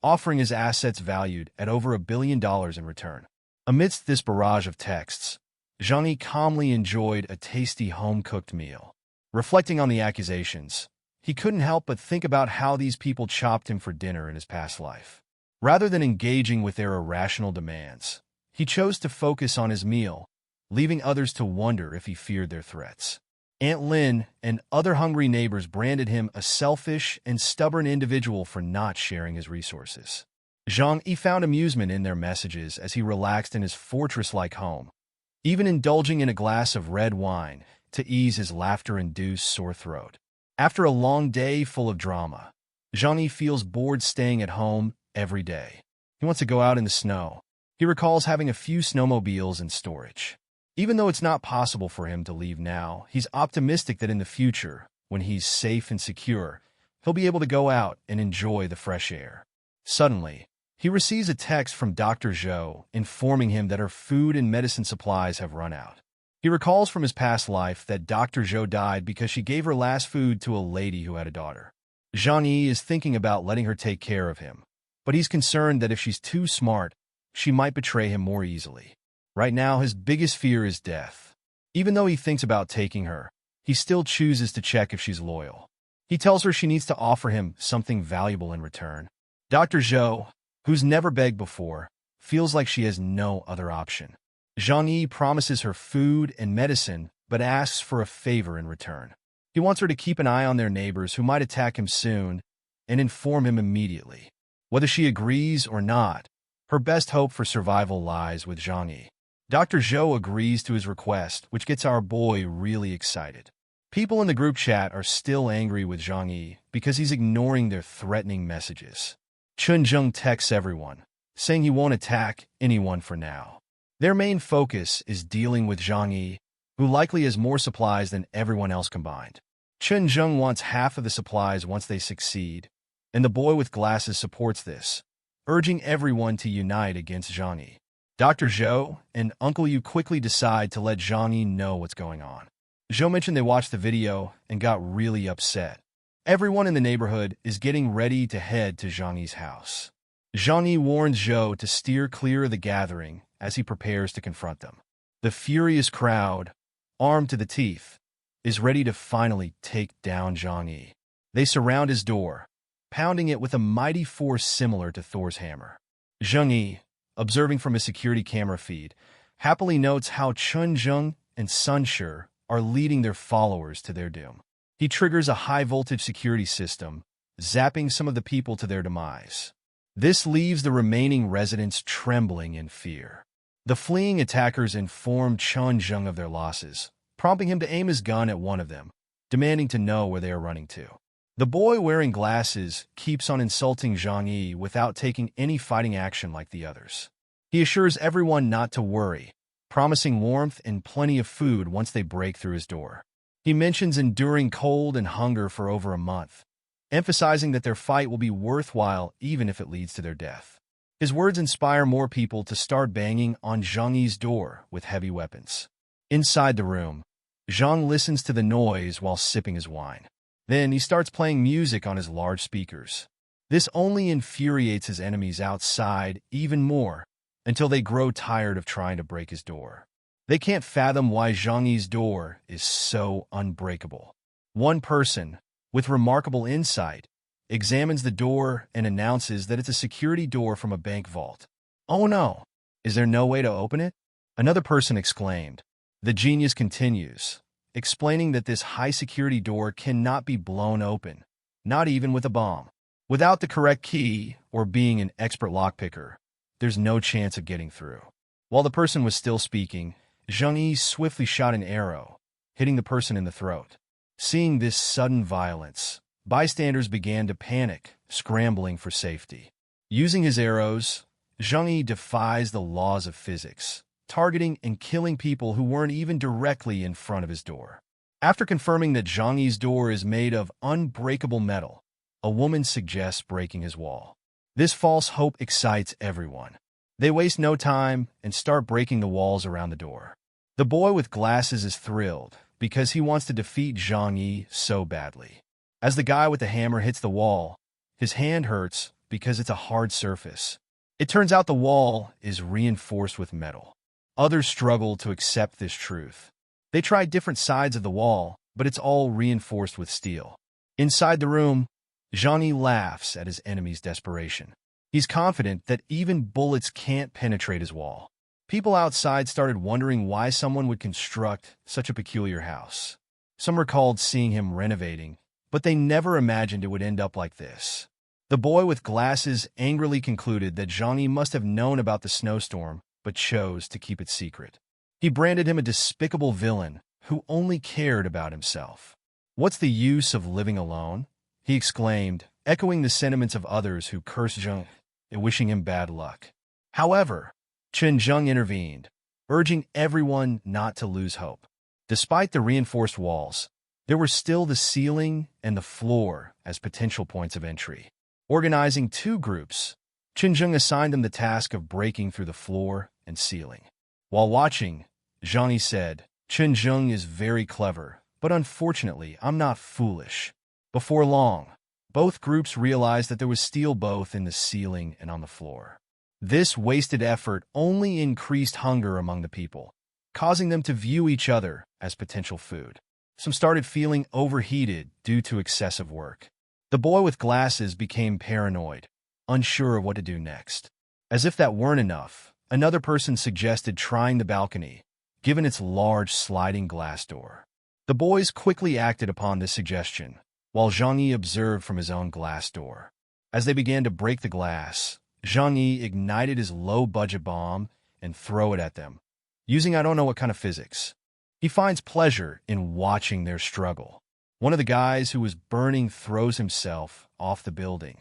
offering his assets valued at over $1 billion in return. Amidst this barrage of texts, Zhang Yi calmly enjoyed a tasty home-cooked meal. Reflecting on the accusations, he couldn't help but think about how these people chopped him for dinner in his past life. Rather than engaging with their irrational demands, he chose to focus on his meal, leaving others to wonder if he feared their threats. Aunt Lin and other hungry neighbors branded him a selfish and stubborn individual for not sharing his resources. Zhang Yi found amusement in their messages as he relaxed in his fortress-like home, even indulging in a glass of red wine to ease his laughter-induced sore throat. After a long day full of drama, Zhang Yi feels bored staying at home every day. He wants to go out in the snow. He recalls having a few snowmobiles in storage. Even though it's not possible for him to leave now, he's optimistic that in the future, when he's safe and secure, he'll be able to go out and enjoy the fresh air. Suddenly, he receives a text from Dr. Zhou informing him that her food and medicine supplies have run out. He recalls from his past life that Dr. Zhou died because she gave her last food to a lady who had a daughter. Zhang Yi is thinking about letting her take care of him, but he's concerned that if she's too smart, she might betray him more easily. Right now, his biggest fear is death. Even though he thinks about taking her, he still chooses to check if she's loyal. He tells her she needs to offer him something valuable in return. Dr. Zhou, who's never begged before, feels like she has no other option. Zhang Yi promises her food and medicine, but asks for a favor in return. He wants her to keep an eye on their neighbors who might attack him soon and inform him immediately. Whether she agrees or not, her best hope for survival lies with Zhang Yi. Dr. Zhou agrees to his request, which gets our boy really excited. People in the group chat are still angry with Zhang Yi because he's ignoring their threatening messages. Chunzheng texts everyone, saying he won't attack anyone for now. Their main focus is dealing with Zhang Yi, who likely has more supplies than everyone else combined. Chunzheng wants half of the supplies once they succeed, and the boy with glasses supports this, urging everyone to unite against Zhang Yi. Dr. Zhou and Uncle Yu quickly decide to let Zhang Yi know what's going on. Zhou mentioned they watched the video and got really upset. Everyone in the neighborhood is getting ready to head to Zhang Yi's house. Zhang Yi warns Zhou to steer clear of the gathering as he prepares to confront them. The furious crowd, armed to the teeth, is ready to finally take down Zhang Yi. They surround his door, pounding it with a mighty force similar to Thor's hammer. Zhang Yi, observing from his security camera feed, happily notes how Chunzheng and Sunshi are leading their followers to their doom. He triggers a high-voltage security system, zapping some of the people to their demise. This leaves the remaining residents trembling in fear. The fleeing attackers inform Chunzheng of their losses, prompting him to aim his gun at one of them, demanding to know where they are running to. The boy wearing glasses keeps on insulting Zhang Yi without taking any fighting action like the others. He assures everyone not to worry, promising warmth and plenty of food once they break through his door. He mentions enduring cold and hunger for over a month, emphasizing that their fight will be worthwhile even if it leads to their death. His words inspire more people to start banging on Zhang Yi's door with heavy weapons. Inside the room, Zhang listens to the noise while sipping his wine. Then he starts playing music on his large speakers. This only infuriates his enemies outside even more, until they grow tired of trying to break his door. They can't fathom why Zhang Yi's door is so unbreakable. One person, with remarkable insight, examines the door and announces that it's a security door from a bank vault. "Oh no! Is there no way to open it?" Another person exclaimed. The genius continues, explaining that this high-security door cannot be blown open, not even with a bomb. Without the correct key or being an expert lockpicker, there's no chance of getting through. While the person was still speaking, Zhang Yi swiftly shot an arrow, hitting the person in the throat. Seeing this sudden violence, bystanders began to panic, scrambling for safety. Using his arrows, Zhang Yi defies the laws of physics, targeting and killing people who weren't even directly in front of his door. After confirming that Zhang Yi's door is made of unbreakable metal, a woman suggests breaking his wall. This false hope excites everyone. They waste no time and start breaking the walls around the door. The boy with glasses is thrilled because he wants to defeat Zhang Yi so badly. As the guy with the hammer hits the wall, his hand hurts because it's a hard surface. It turns out the wall is reinforced with metal. Others struggle to accept this truth. They try different sides of the wall, but it's all reinforced with steel. Inside the room, Zhang Yi laughs at his enemy's desperation. He's confident that even bullets can't penetrate his wall. People outside started wondering why someone would construct such a peculiar house. Some recalled seeing him renovating, but they never imagined it would end up like this. The boy with glasses angrily concluded that Zhang Yi must have known about the snowstorm, but chose to keep it secret. He branded him a despicable villain who only cared about himself. "What's the use of living alone?" he exclaimed, echoing the sentiments of others who cursed Zhang and wishing him bad luck. However, Chunzheng intervened, urging everyone not to lose hope. Despite the reinforced walls, there were still the ceiling and the floor as potential points of entry. Organizing two groups, Chunzheng assigned them the task of breaking through the floor and ceiling. While watching, Zhang Yi said, "Chunzheng is very clever, but unfortunately, I'm not foolish." Before long, both groups realized that there was steel both in the ceiling and on the floor. This wasted effort only increased hunger among the people, causing them to view each other as potential food. Some started feeling overheated due to excessive work. The boy with glasses became paranoid, unsure of what to do next. As if that weren't enough, another person suggested trying the balcony, given its large sliding glass door. The boys quickly acted upon this suggestion, while Zhang Yi observed from his own glass door. As they began to break the glass, Zhang Yi ignited his low-budget bomb and threw it at them, using I don't know what kind of physics. He finds pleasure in watching their struggle. One of the guys who was burning throws himself off the building.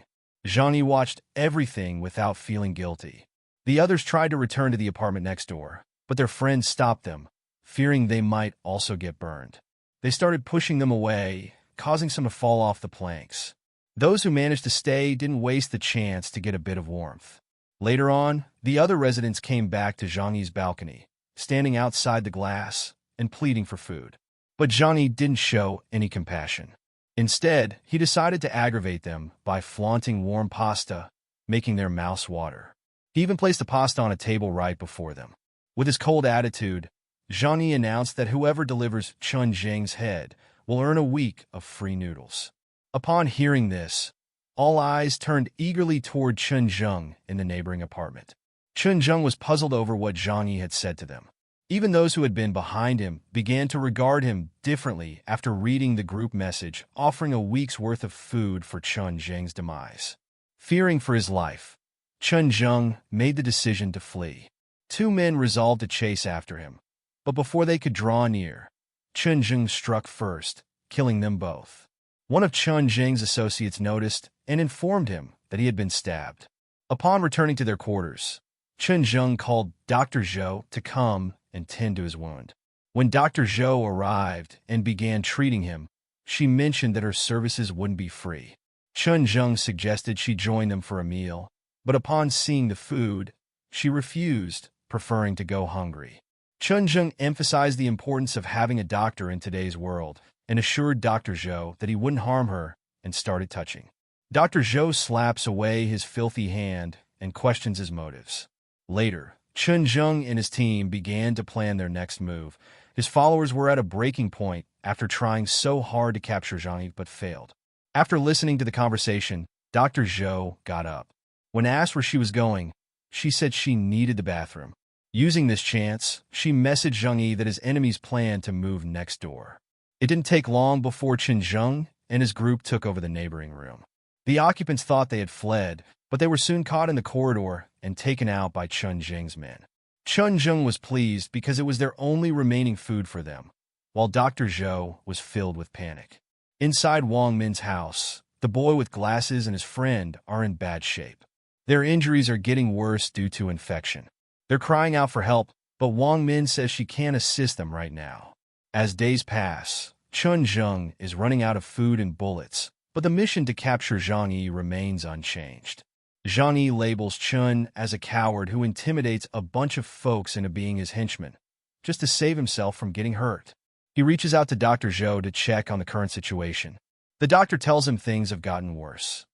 Zhang Yi watched everything without feeling guilty. The others tried to return to the apartment next door, but their friends stopped them, fearing they might also get burned. They started pushing them away, causing some to fall off the planks. Those who managed to stay didn't waste the chance to get a bit of warmth. Later on, the other residents came back to Zhang Yi's balcony, standing outside the glass and pleading for food. But Zhang Yi didn't show any compassion. Instead, he decided to aggravate them by flaunting warm pasta, making their mouths water. He even placed the pasta on a table right before them. With his cold attitude, Zhang Yi announced that whoever delivers Chun Zheng's head will earn a week of free noodles. Upon hearing this, all eyes turned eagerly toward Chun Zheng in the neighboring apartment. Chun Zheng was puzzled over what Zhang Yi had said to them. Even those who had been behind him began to regard him differently after reading the group message offering a week's worth of food for Chun Zheng's demise. Fearing for his life, Chun Zheng made the decision to flee. Two men resolved to chase after him, but before they could draw near, Chun Zheng struck first, killing them both. One of Chun Zheng's associates noticed and informed him that he had been stabbed. Upon returning to their quarters, Chun Zheng called Dr. Zhou to come and tend to his wound. When Dr. Zhou arrived and began treating him, she mentioned that her services wouldn't be free. Chun Zheng suggested she join them for a meal, but upon seeing the food, she refused, preferring to go hungry. Chun Zheng emphasized the importance of having a doctor in today's world and assured Dr. Zhou that he wouldn't harm her and started touching. Dr. Zhou slaps away his filthy hand and questions his motives. Later, Chun Zheng and his team began to plan their next move. His followers were at a breaking point after trying so hard to capture Zhang Yi but failed. After listening to the conversation, Dr. Zhou got up. When asked where she was going, she said she needed the bathroom. Using this chance, she messaged Zhang Yi that his enemies planned to move next door. It didn't take long before Chun Zheng and his group took over the neighboring room. The occupants thought they had fled, but they were soon caught in the corridor and taken out by Chun Zheng's men. Chun Zheng was pleased because it was their only remaining food for them, while Dr. Zhou was filled with panic. Inside Wang Min's house, the boy with glasses and his friend are in bad shape. Their injuries are getting worse due to infection. They're crying out for help, but Wang Min says she can't assist them right now. As days pass, Chun Zheng is running out of food and bullets, but the mission to capture Zhang Yi remains unchanged. Zhang Yi labels Chun as a coward who intimidates a bunch of folks into being his henchmen, just to save himself from getting hurt. He reaches out to Dr. Zhou to check on the current situation. The doctor tells him things have gotten worse.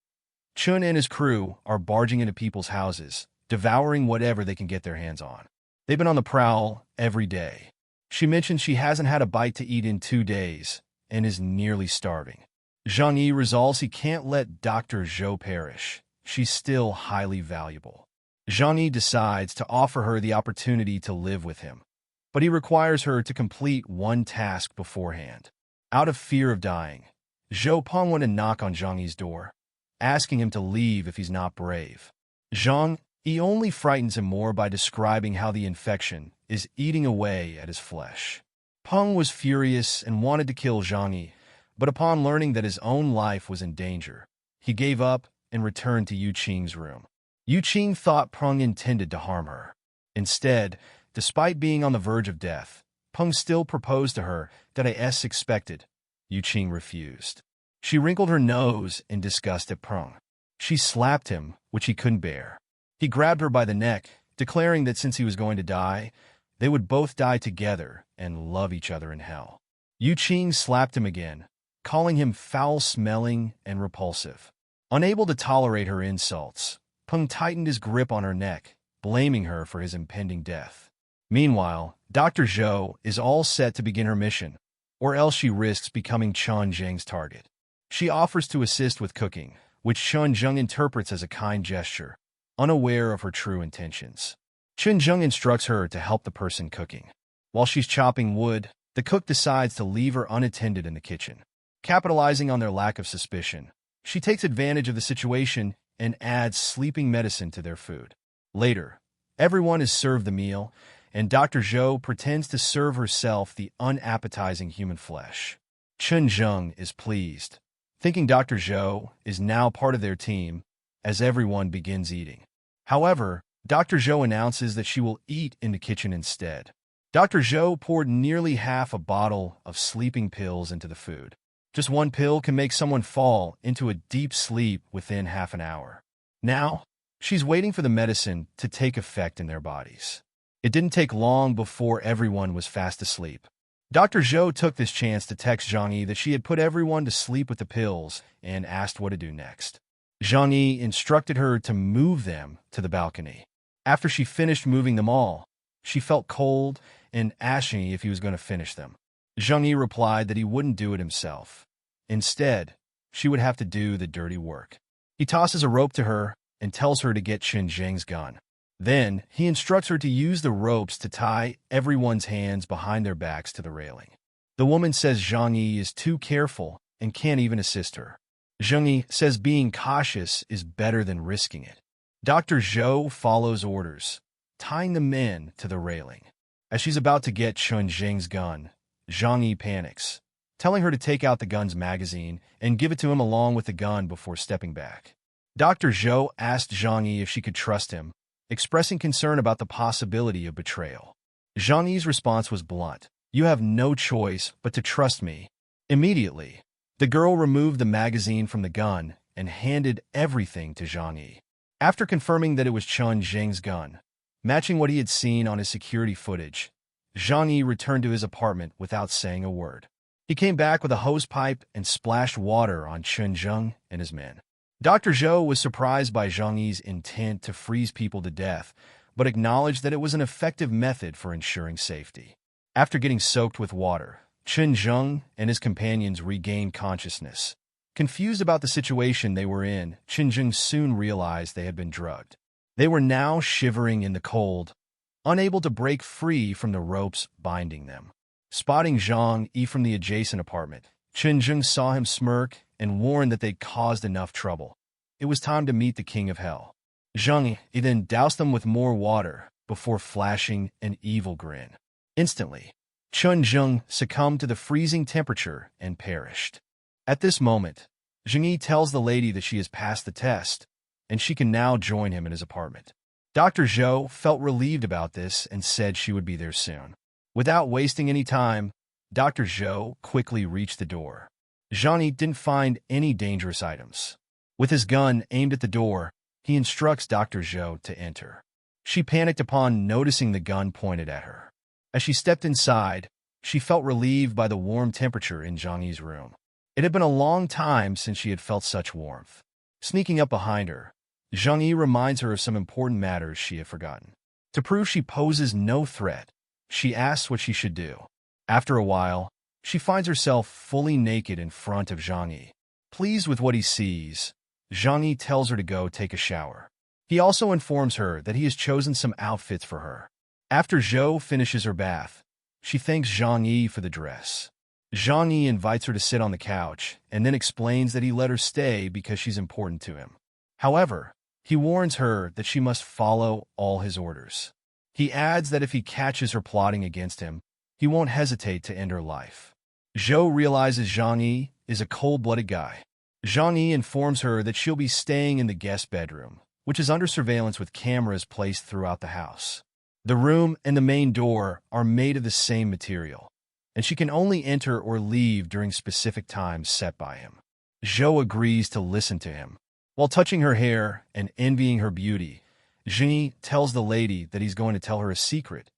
Chun and his crew are barging into people's houses, devouring whatever they can get their hands on. They've been on the prowl every day. She mentions she hasn't had a bite to eat in 2 days and is nearly starving. Zhang Yi resolves he can't let Dr. Zhou perish. She's still highly valuable. Zhang Yi decides to offer her the opportunity to live with him, but he requires her to complete one task beforehand. Out of fear of dying, Zhou Peng went to knock on Zhang Yi's door, asking him to leave if he's not brave. Zhang Yi only frightens him more by describing how the infection is eating away at his flesh. Peng was furious and wanted to kill Zhang Yi, but upon learning that his own life was in danger, he gave up and returned to Yu Qing's room. Yu Qing thought Peng intended to harm her. Instead, despite being on the verge of death, Peng still proposed to her that as expected. Yu Qing refused. She wrinkled her nose in disgust at Peng. She slapped him, which he couldn't bear. He grabbed her by the neck, declaring that since he was going to die, they would both die together and love each other in hell. Yu Qing slapped him again, calling him foul-smelling and repulsive. Unable to tolerate her insults, Peng tightened his grip on her neck, blaming her for his impending death. Meanwhile, Dr. Zhou is all set to begin her mission, or else she risks becoming Chun Zheng's target. She offers to assist with cooking, which Chun Zheng interprets as a kind gesture, unaware of her true intentions. Chun Zheng instructs her to help the person cooking. While she's chopping wood, The cook decides to leave her unattended in the kitchen. Capitalizing on their lack of suspicion, she takes advantage of the situation and adds sleeping medicine to their food. Later, everyone is served the meal, and Dr. Zhou pretends to serve herself the unappetizing human flesh. Chen Zheng is pleased, thinking Dr. Zhou is now part of their team, as everyone begins eating. However, Dr. Zhou announces that she will eat in the kitchen instead. Dr. Zhou poured nearly half a bottle of sleeping pills into the food. Just one pill can make someone fall into a deep sleep within half an hour. Now, she's waiting for the medicine to take effect in their bodies. It didn't take long before everyone was fast asleep. Dr. Zhou took this chance to text Zhang Yi that she had put everyone to sleep with the pills and asked what to do next. Zhang Yi instructed her to move them to the balcony. After she finished moving them all, she felt cold and asked Zhang Yi if he was going to finish them. Zhang Yi replied that he wouldn't do it himself. Instead, she would have to do the dirty work. He tosses a rope to her and tells her to get Chen Zheng's gun. Then, he instructs her to use the ropes to tie everyone's hands behind their backs to the railing. The woman says Zhang Yi is too careful and can't even assist her. Zhang Yi says being cautious is better than risking it. Dr. Zhou follows orders, tying the men to the railing. As she's about to get Chen Zheng's gun, Zhang Yi panics, telling her to take out the gun's magazine and give it to him along with the gun before stepping back. Dr. Zhou asked Zhang Yi if she could trust him, expressing concern about the possibility of betrayal. Zhang Yi's response was blunt. "You have no choice but to trust me." Immediately, the girl removed the magazine from the gun and handed everything to Zhang Yi. After confirming that it was Chen Zheng's gun, matching what he had seen on his security footage, Zhang Yi returned to his apartment without saying a word. He came back with a hose pipe and splashed water on Chen Zheng and his men. Dr. Zhou was surprised by Zhang Yi's intent to freeze people to death, but acknowledged that it was an effective method for ensuring safety. After getting soaked with water, Chen Zheng and his companions regained consciousness. Confused about the situation they were in, Chen Zheng soon realized they had been drugged. They were now shivering in the cold, unable to break free from the ropes binding them. Spotting Zhang Yi from the adjacent apartment, Chen Zheng saw him smirk and warned that they'd caused enough trouble. It was time to meet the King of Hell. Zhang Yi then doused them with more water before flashing an evil grin. Instantly, Chen Zheng succumbed to the freezing temperature and perished. At this moment, Zhang Yi tells the lady that she has passed the test, and she can now join him in his apartment. Dr. Zhou felt relieved about this and said she would be there soon. Without wasting any time, Dr. Zhou quickly reached the door. Zhang Yi didn't find any dangerous items. With his gun aimed at the door, he instructs Dr. Zhou to enter. She panicked upon noticing the gun pointed at her. As she stepped inside, she felt relieved by the warm temperature in Zhang Yi's room. It had been a long time since she had felt such warmth. Sneaking up behind her, Zhang Yi reminds her of some important matters she had forgotten. To prove she poses no threat, she asks what she should do. After a while, she finds herself fully naked in front of Zhang Yi. Pleased with what he sees, Zhang Yi tells her to go take a shower. He also informs her that he has chosen some outfits for her. After Zhou finishes her bath, she thanks Zhang Yi for the dress. Zhang Yi invites her to sit on the couch and then explains that he let her stay because she's important to him. However, he warns her that she must follow all his orders. He adds that if he catches her plotting against him, he won't hesitate to end her life. Zhou realizes Zhang Yi is a cold-blooded guy. Zhang Yi informs her that she'll be staying in the guest bedroom, which is under surveillance with cameras placed throughout the house. The room and the main door are made of the same material, and she can only enter or leave during specific times set by him. Zhou agrees to listen to him. While touching her hair and envying her beauty, Zhang Yi tells the lady that he's going to tell her a secret,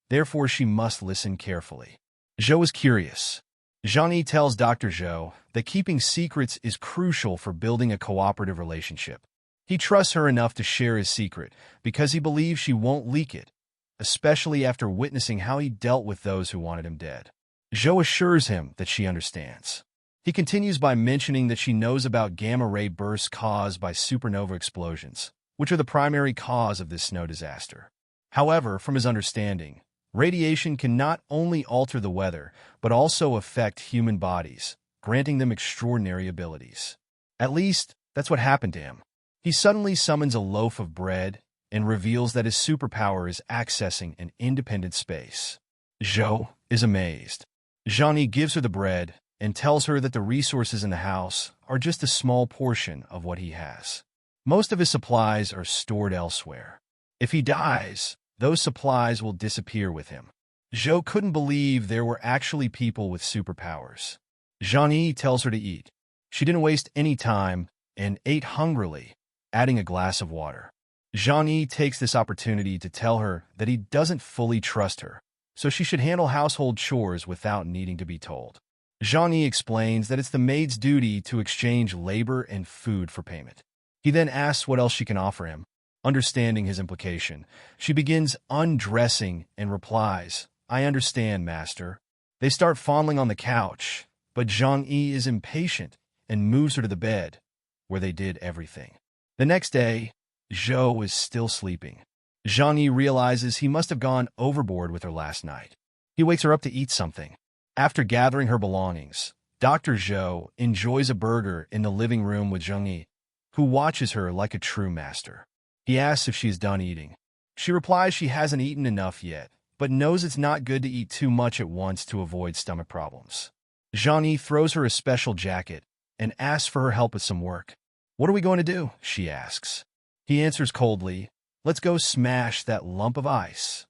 therefore she must listen carefully. Zhou is curious. Zhang Yi tells Dr. Zhou that keeping secrets is crucial for building a cooperative relationship. He trusts her enough to share his secret because he believes she won't leak it, especially after witnessing how he dealt with those who wanted him dead. Zhou assures him that she understands. He continues by mentioning that she knows about gamma-ray bursts caused by supernova explosions, which are the primary cause of this snow disaster. However, from his understanding, Radiation can not only alter the weather, but also affect human bodies, granting them extraordinary abilities. At least, that's what happened to him. He suddenly summons a loaf of bread and reveals that his superpower is accessing an independent space. Zhou is amazed. Zhang Yi gives her the bread and tells her that the resources in the house are just a small portion of what he has. Most of his supplies are stored elsewhere. If he dies, those supplies will disappear with him. Zhou couldn't believe there were actually people with superpowers. Zhang Yi tells her to eat. She didn't waste any time and ate hungrily, adding a glass of water. Zhang Yi takes this opportunity to tell her that he doesn't fully trust her, so she should handle household chores without needing to be told. Zhang Yi explains that it's the maid's duty to exchange labor and food for payment. He then asks what else she can offer him. Understanding his implication, she begins undressing and replies, "I understand, master." They start fondling on the couch, but Zhang Yi is impatient and moves her to the bed, where they did everything. The next day, Zhou is still sleeping. Zhang Yi realizes he must have gone overboard with her last night. He wakes her up to eat something. After gathering her belongings, Dr. Zhou enjoys a burger in the living room with Zhang Yi, who watches her like a true master. He asks if she's done eating. She replies she hasn't eaten enough yet, but knows it's not good to eat too much at once to avoid stomach problems. Zhang Yi throws her a special jacket and asks for her help with some work. "What are we going to do?" she asks. He answers coldly, "Let's go smash that lump of ice."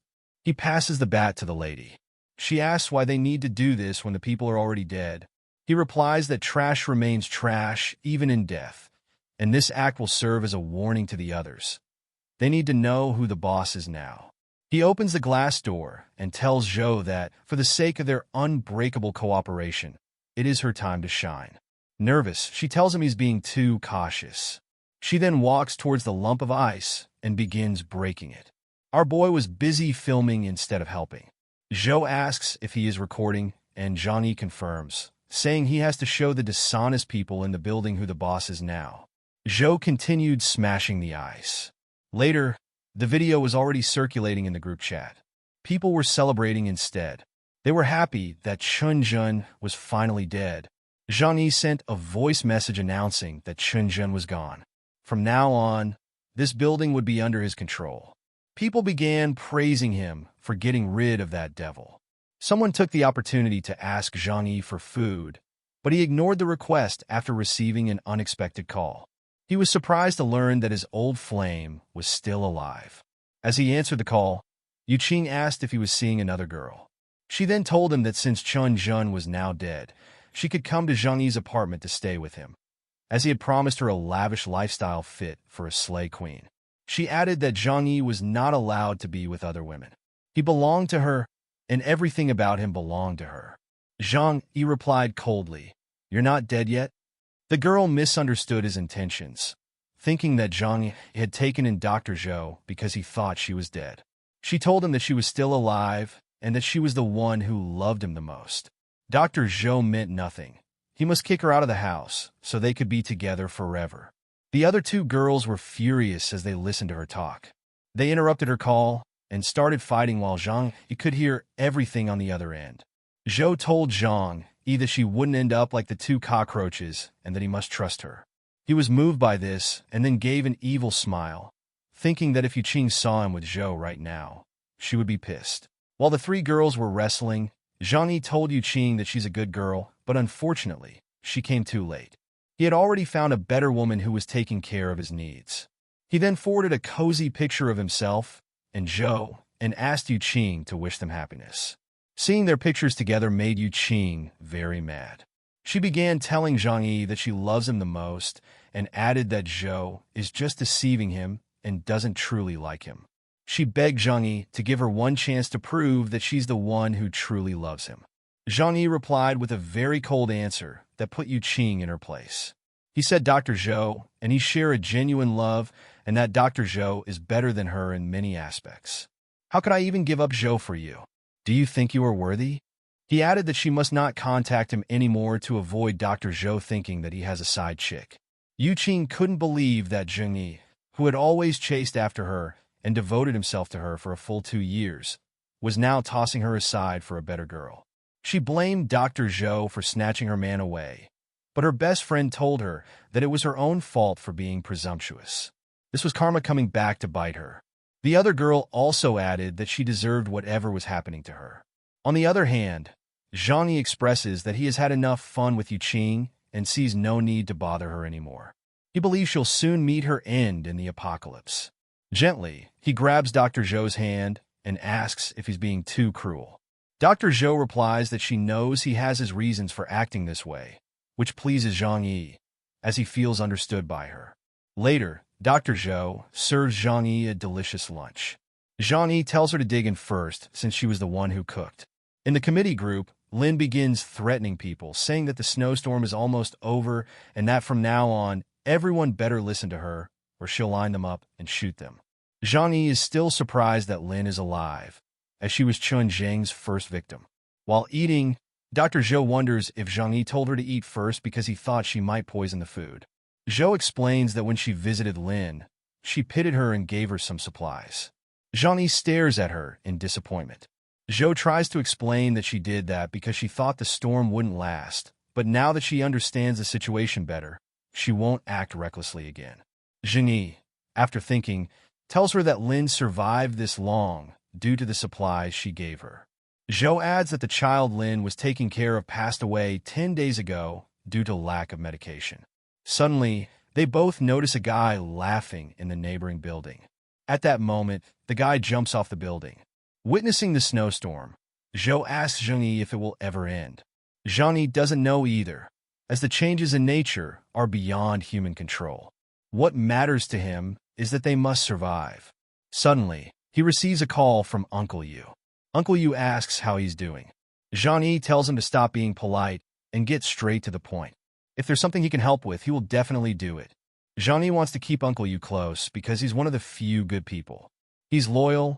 He passes the bat to the lady. She asks why they need to do this when the people are already dead. He replies that trash remains trash even in death, and this act will serve as a warning to the others. They need to know who the boss is now. He opens the glass door and tells Zhou that, for the sake of their unbreakable cooperation, it is her time to shine. Nervous, she tells him he's being too cautious. She then walks towards the lump of ice and begins breaking it. Our boy was busy filming instead of helping. Zhou asks if he is recording, and Zhang Yi confirms, saying he has to show the dishonest people in the building who the boss is now. Zhou continued smashing the ice. Later, the video was already circulating in the group chat. People were celebrating instead. They were happy that Chunjun was finally dead. Zhang Yi sent a voice message announcing that Chunjun was gone. From now on, this building would be under his control. People began praising him for getting rid of that devil. Someone took the opportunity to ask Zhang Yi for food, but he ignored the request after receiving an unexpected call. He was surprised to learn that his old flame was still alive. As he answered the call, Yuqing asked if he was seeing another girl. She then told him that since Chun Jun was now dead, she could come to Zhang Yi's apartment to stay with him, as he had promised her a lavish lifestyle fit for a slay queen. She added that Zhang Yi was not allowed to be with other women. He belonged to her, and everything about him belonged to her. Zhang Yi replied coldly, "You're not dead yet?" The girl misunderstood his intentions, thinking that Zhang Yi had taken in Dr. Zhou because he thought she was dead. She told him that she was still alive and that she was the one who loved him the most. Dr. Zhou meant nothing. He must kick her out of the house so they could be together forever. The other two girls were furious as they listened to her talk. They interrupted her call and started fighting while Zhang Yi could hear everything on the other end. Zhou told Zhang Yi that she wouldn't end up like the two cockroaches and that he must trust her. He was moved by this and then gave an evil smile, thinking that if Yuqing saw him with Zhou right now, she would be pissed. While the three girls were wrestling, Zhang Yi told Yuqing that she's a good girl, but unfortunately, she came too late. He had already found a better woman who was taking care of his needs. He then forwarded a cozy picture of himself and Zhou and asked Yuqing to wish them happiness. Seeing their pictures together made Yuqing very mad. She began telling Zhang Yi that she loves him the most and added that Zhou is just deceiving him and doesn't truly like him. She begged Zhang Yi to give her one chance to prove that she's the one who truly loves him. Zhang Yi replied with a very cold answer that put Yuqing in her place. He said Dr. Zhou and he share a genuine love and that Dr. Zhou is better than her in many aspects. "How could I even give up Zhou for you? Do you think you are worthy?" He added that she must not contact him anymore to avoid Dr. Zhou thinking that he has a side chick. Yuqing couldn't believe that Zhang Yi, who had always chased after her and devoted himself to her for a full 2 years, was now tossing her aside for a better girl. She blamed Dr. Zhou for snatching her man away, but her best friend told her that it was her own fault for being presumptuous. This was karma coming back to bite her. The other girl also added that she deserved whatever was happening to her. On the other hand, Zhang Yi expresses that he has had enough fun with Yuqing and sees no need to bother her anymore. He believes she'll soon meet her end in the apocalypse. Gently, he grabs Dr. Zhou's hand and asks if he's being too cruel. Dr. Zhou replies that she knows he has his reasons for acting this way, which pleases Zhang Yi, as he feels understood by her. Later, Dr. Zhou serves Zhang Yi a delicious lunch. Zhang Yi tells her to dig in first, since she was the one who cooked. In the committee group, Lin begins threatening people, saying that the snowstorm is almost over and that from now on, everyone better listen to her, or she'll line them up and shoot them. Zhang Yi is still surprised that Lin is alive, as she was Chun Zheng's first victim. While eating, Dr. Zhou wonders if Zhang Yi told her to eat first because he thought she might poison the food. Zhou explains that when she visited Lin, she pitied her and gave her some supplies. Zhang Yi stares at her in disappointment. Zhou tries to explain that she did that because she thought the storm wouldn't last, but now that she understands the situation better, she won't act recklessly again. Zhang Yi, after thinking, tells her that Lin survived this long due to the supplies she gave her. Zhou adds that the child Lin was taking care of passed away 10 days ago due to lack of medication. Suddenly, they both notice a guy laughing in the neighboring building. At that moment, the guy jumps off the building. Witnessing the snowstorm, Zhou asks Zhang Yi if it will ever end. Zhang Yi doesn't know either, as the changes in nature are beyond human control. What matters to him is that they must survive. Suddenly, he receives a call from Uncle Yu. Uncle Yu asks how he's doing. Zhang Yi tells him to stop being polite and get straight to the point. If there's something he can help with, he will definitely do it. Zhang Yi wants to keep Uncle Yu close because he's one of the few good people. He's loyal,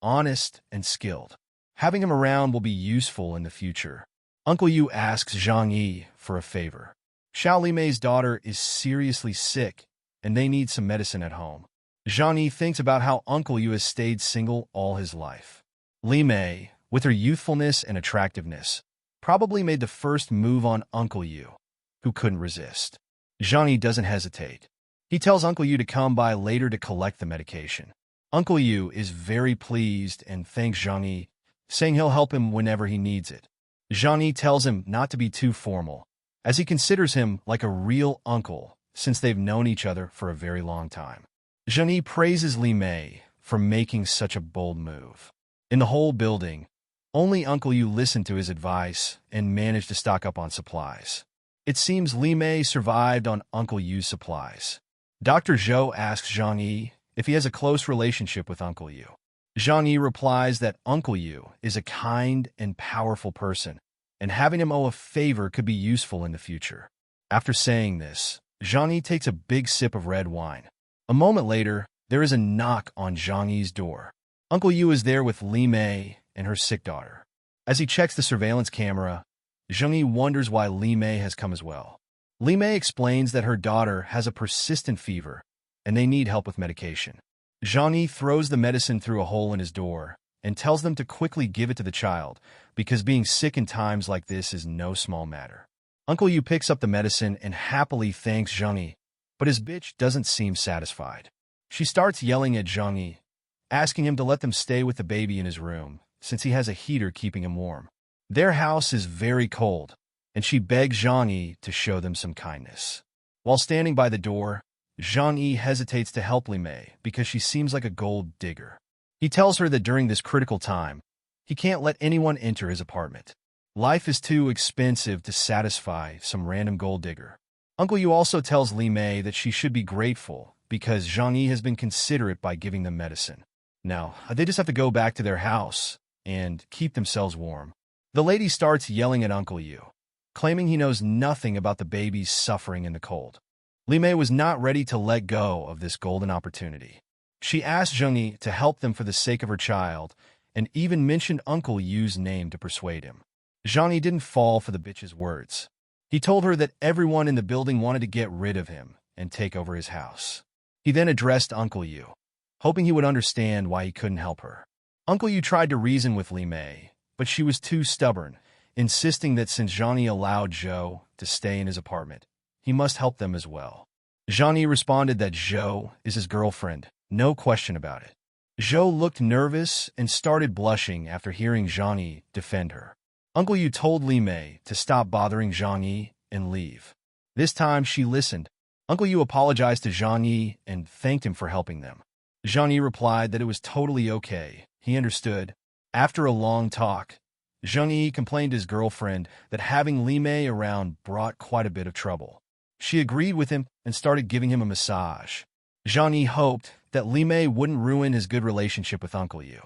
honest, and skilled. Having him around will be useful in the future. Uncle Yu asks Zhang Yi for a favor. Xiao Li Mei's daughter is seriously sick, and they need some medicine at home. Zhang Yi thinks about how Uncle Yu has stayed single all his life. Li Mei, with her youthfulness and attractiveness, probably made the first move on Uncle Yu, who couldn't resist. Zhang Yi doesn't hesitate. He tells Uncle Yu to come by later to collect the medication. Uncle Yu is very pleased and thanks Zhang Yi, saying he'll help him whenever he needs it. Zhang Yi tells him not to be too formal, as he considers him like a real uncle since they've known each other for a very long time. Zhang Yi praises Li Mei for making such a bold move. In the whole building, only Uncle Yu listened to his advice and managed to stock up on supplies. It seems Li Mei survived on Uncle Yu's supplies. Dr. Zhou asks Zhang Yi if he has a close relationship with Uncle Yu. Zhang Yi replies that Uncle Yu is a kind and powerful person, and having him owe a favor could be useful in the future. After saying this, Zhang Yi takes a big sip of red wine. A moment later, there is a knock on Zhang Yi's door. Uncle Yu is there with Li Mei and her sick daughter. As he checks the surveillance camera, Zhang Yi wonders why Li Mei has come as well. Li Mei explains that her daughter has a persistent fever, and they need help with medication. Zhang Yi throws the medicine through a hole in his door and tells them to quickly give it to the child, because being sick in times like this is no small matter. Uncle Yu picks up the medicine and happily thanks Zhang Yi, but his bitch doesn't seem satisfied. She starts yelling at Zhang Yi, asking him to let them stay with the baby in his room, since he has a heater keeping him warm. Their house is very cold, and she begs Zhang Yi to show them some kindness. While standing by the door, Zhang Yi hesitates to help Li Mei because she seems like a gold digger. He tells her that during this critical time, he can't let anyone enter his apartment. Life is too expensive to satisfy some random gold digger. Uncle Yu also tells Li Mei that she should be grateful because Zhang Yi has been considerate by giving them medicine. Now, they just have to go back to their house and keep themselves warm. The lady starts yelling at Uncle Yu, claiming he knows nothing about the baby's suffering in the cold. Li Mei was not ready to let go of this golden opportunity. She asked Zhang Yi to help them for the sake of her child, and even mentioned Uncle Yu's name to persuade him. Zhang Yi didn't fall for the bitch's words. He told her that everyone in the building wanted to get rid of him and take over his house. He then addressed Uncle Yu, hoping he would understand why he couldn't help her. Uncle Yu tried to reason with Li Mei, but she was too stubborn, insisting that since Zhang Yi allowed Zhou to stay in his apartment, he must help them as well. Zhang Yi responded that Zhou is his girlfriend, no question about it. Zhou looked nervous and started blushing after hearing Zhang Yi defend her. Uncle Yu told Li Mei to stop bothering Zhang Yi and leave. This time she listened. Uncle Yu apologized to Zhang Yi and thanked him for helping them. Zhang Yi replied that it was totally okay. He understood. After a long talk, Zhang Yi complained to his girlfriend that having Li Mei around brought quite a bit of trouble. She agreed with him and started giving him a massage. Zhang Yi hoped that Li Mei wouldn't ruin his good relationship with Uncle Yu.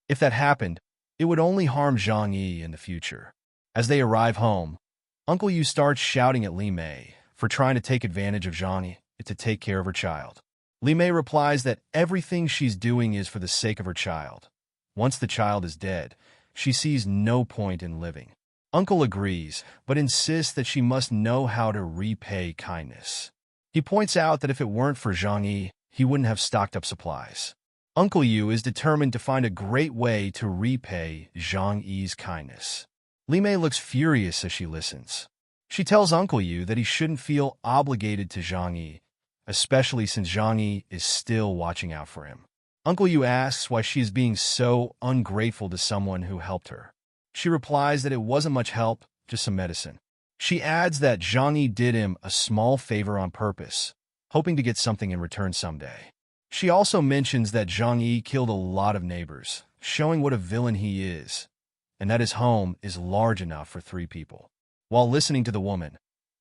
If that happened, it would only harm Zhang Yi in the future. As they arrive home, Uncle Yu starts shouting at Li Mei for trying to take advantage of Zhang Yi to take care of her child. Li Mei replies that everything she's doing is for the sake of her child. Once the child is dead, she sees no point in living. Uncle agrees, but insists that she must know how to repay kindness. He points out that if it weren't for Zhang Yi, he wouldn't have stocked up supplies. Uncle Yu is determined to find a great way to repay Zhang Yi's kindness. Li Mei looks furious as she listens. She tells Uncle Yu that he shouldn't feel obligated to Zhang Yi, especially since Zhang Yi is still watching out for him. Uncle Yu asks why she is being so ungrateful to someone who helped her. She replies that it wasn't much help, just some medicine. She adds that Zhang Yi did him a small favor on purpose, hoping to get something in return someday. She also mentions that Zhang Yi killed a lot of neighbors, showing what a villain he is, and that his home is large enough for 3 people. While listening to the woman,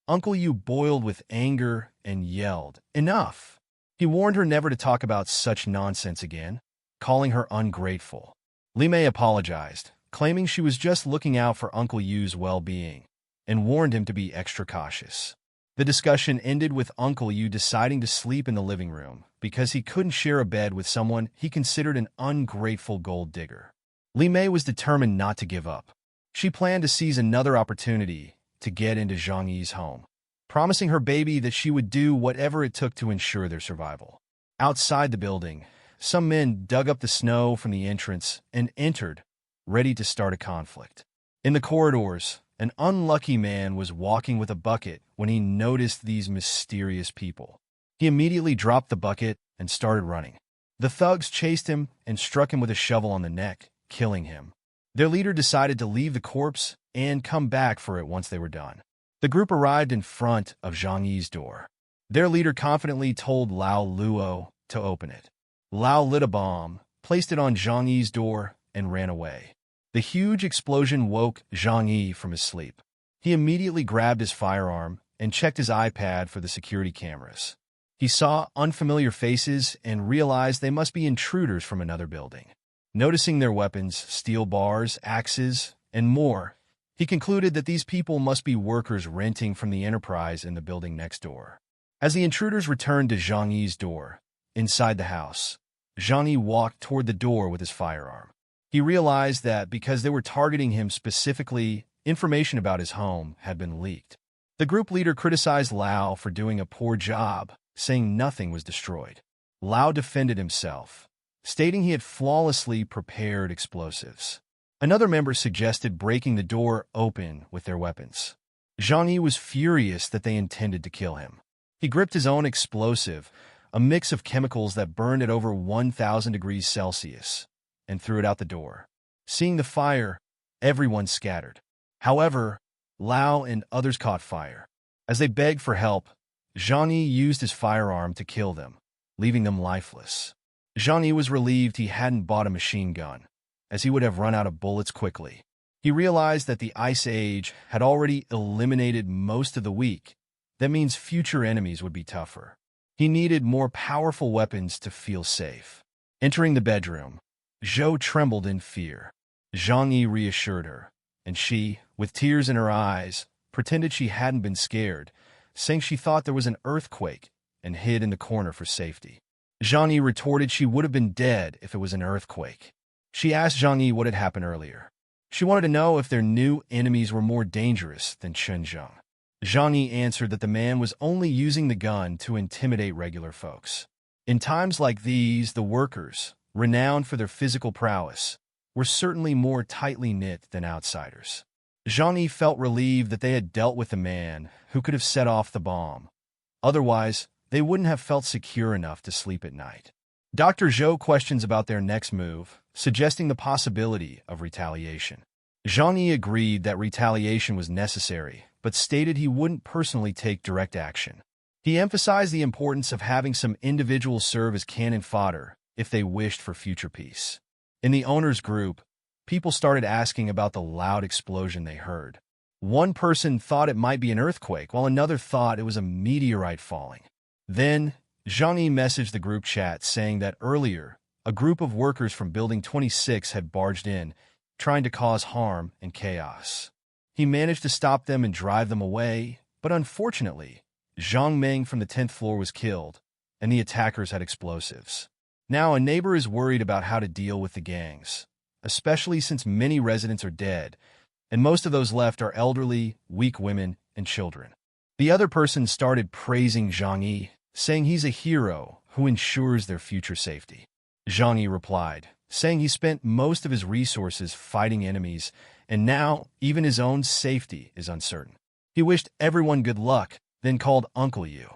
Uncle Yu boiled with anger and yelled, "Enough!" He warned her never to talk about such nonsense again, calling her ungrateful. Li Mei apologized, claiming she was just looking out for Uncle Yu's well-being, and warned him to be extra cautious. The discussion ended with Uncle Yu deciding to sleep in the living room because he couldn't share a bed with someone he considered an ungrateful gold digger. Li Mei was determined not to give up. She planned to seize another opportunity to get into Zhang Yi's home, promising her baby that she would do whatever it took to ensure their survival. Outside the building, some men dug up the snow from the entrance and entered, ready to start a conflict. In the corridors, an unlucky man was walking with a bucket when he noticed these mysterious people. He immediately dropped the bucket and started running. The thugs chased him and struck him with a shovel on the neck, killing him. Their leader decided to leave the corpse and come back for it once they were done. The group arrived in front of Zhang Yi's door. Their leader confidently told Lao Luo to open it. Lao lit a bomb, placed it on Zhang Yi's door, and ran away. The huge explosion woke Zhang Yi from his sleep. He immediately grabbed his firearm and checked his iPad for the security cameras. He saw unfamiliar faces and realized they must be intruders from another building. Noticing their weapons, steel bars, axes, and more, he concluded that these people must be workers renting from the enterprise in the building next door. As the intruders returned to Zhang Yi's door, inside the house, Zhang Yi walked toward the door with his firearm. He realized that because they were targeting him specifically, information about his home had been leaked. The group leader criticized Lao for doing a poor job, saying nothing was destroyed. Lao defended himself, stating he had flawlessly prepared explosives. Another member suggested breaking the door open with their weapons. Zhang Yi was furious that they intended to kill him. He gripped his own explosive, a mix of chemicals that burned at over 1,000 degrees Celsius, and threw it out the door. Seeing the fire, everyone scattered. However, Lao and others caught fire. As they begged for help, Zhang Yi used his firearm to kill them, leaving them lifeless. Zhang Yi was relieved he hadn't bought a machine gun, as he would have run out of bullets quickly. He realized that the Ice Age had already eliminated most of the weak. That means future enemies would be tougher. He needed more powerful weapons to feel safe. Entering the bedroom, Zhou trembled in fear. Zhang Yi reassured her, and she, with tears in her eyes, pretended she hadn't been scared, saying she thought there was an earthquake and hid in the corner for safety. Zhang Yi retorted she would have been dead if it was an earthquake. She asked Zhang Yi what had happened earlier. She wanted to know if their new enemies were more dangerous than Chen Zheng. Zhang Yi answered that the man was only using the gun to intimidate regular folks. In times like these, the workers, renowned for their physical prowess, were certainly more tightly knit than outsiders. Zhang Yi felt relieved that they had dealt with the man who could have set off the bomb. Otherwise, they wouldn't have felt secure enough to sleep at night. Dr. Zhou questions about their next move, suggesting the possibility of retaliation. Zhang Yi agreed that retaliation was necessary, but stated he wouldn't personally take direct action. He emphasized the importance of having some individuals serve as cannon fodder if they wished for future peace. In the owners' group, people started asking about the loud explosion they heard. One person thought it might be an earthquake, while another thought it was a meteorite falling. Then, Zhang Yi messaged the group chat saying that earlier, a group of workers from Building 26 had barged in, trying to cause harm and chaos. He managed to stop them and drive them away, but unfortunately, Zhang Meng from the 10th floor was killed, and the attackers had explosives. Now a neighbor is worried about how to deal with the gangs, especially since many residents are dead, and most of those left are elderly, weak women, and children. The other person started praising Zhang Yi, saying he's a hero who ensures their future safety. Zhang Yi replied, saying he spent most of his resources fighting enemies, and now even his own safety is uncertain. He wished everyone good luck, then called Uncle Yu.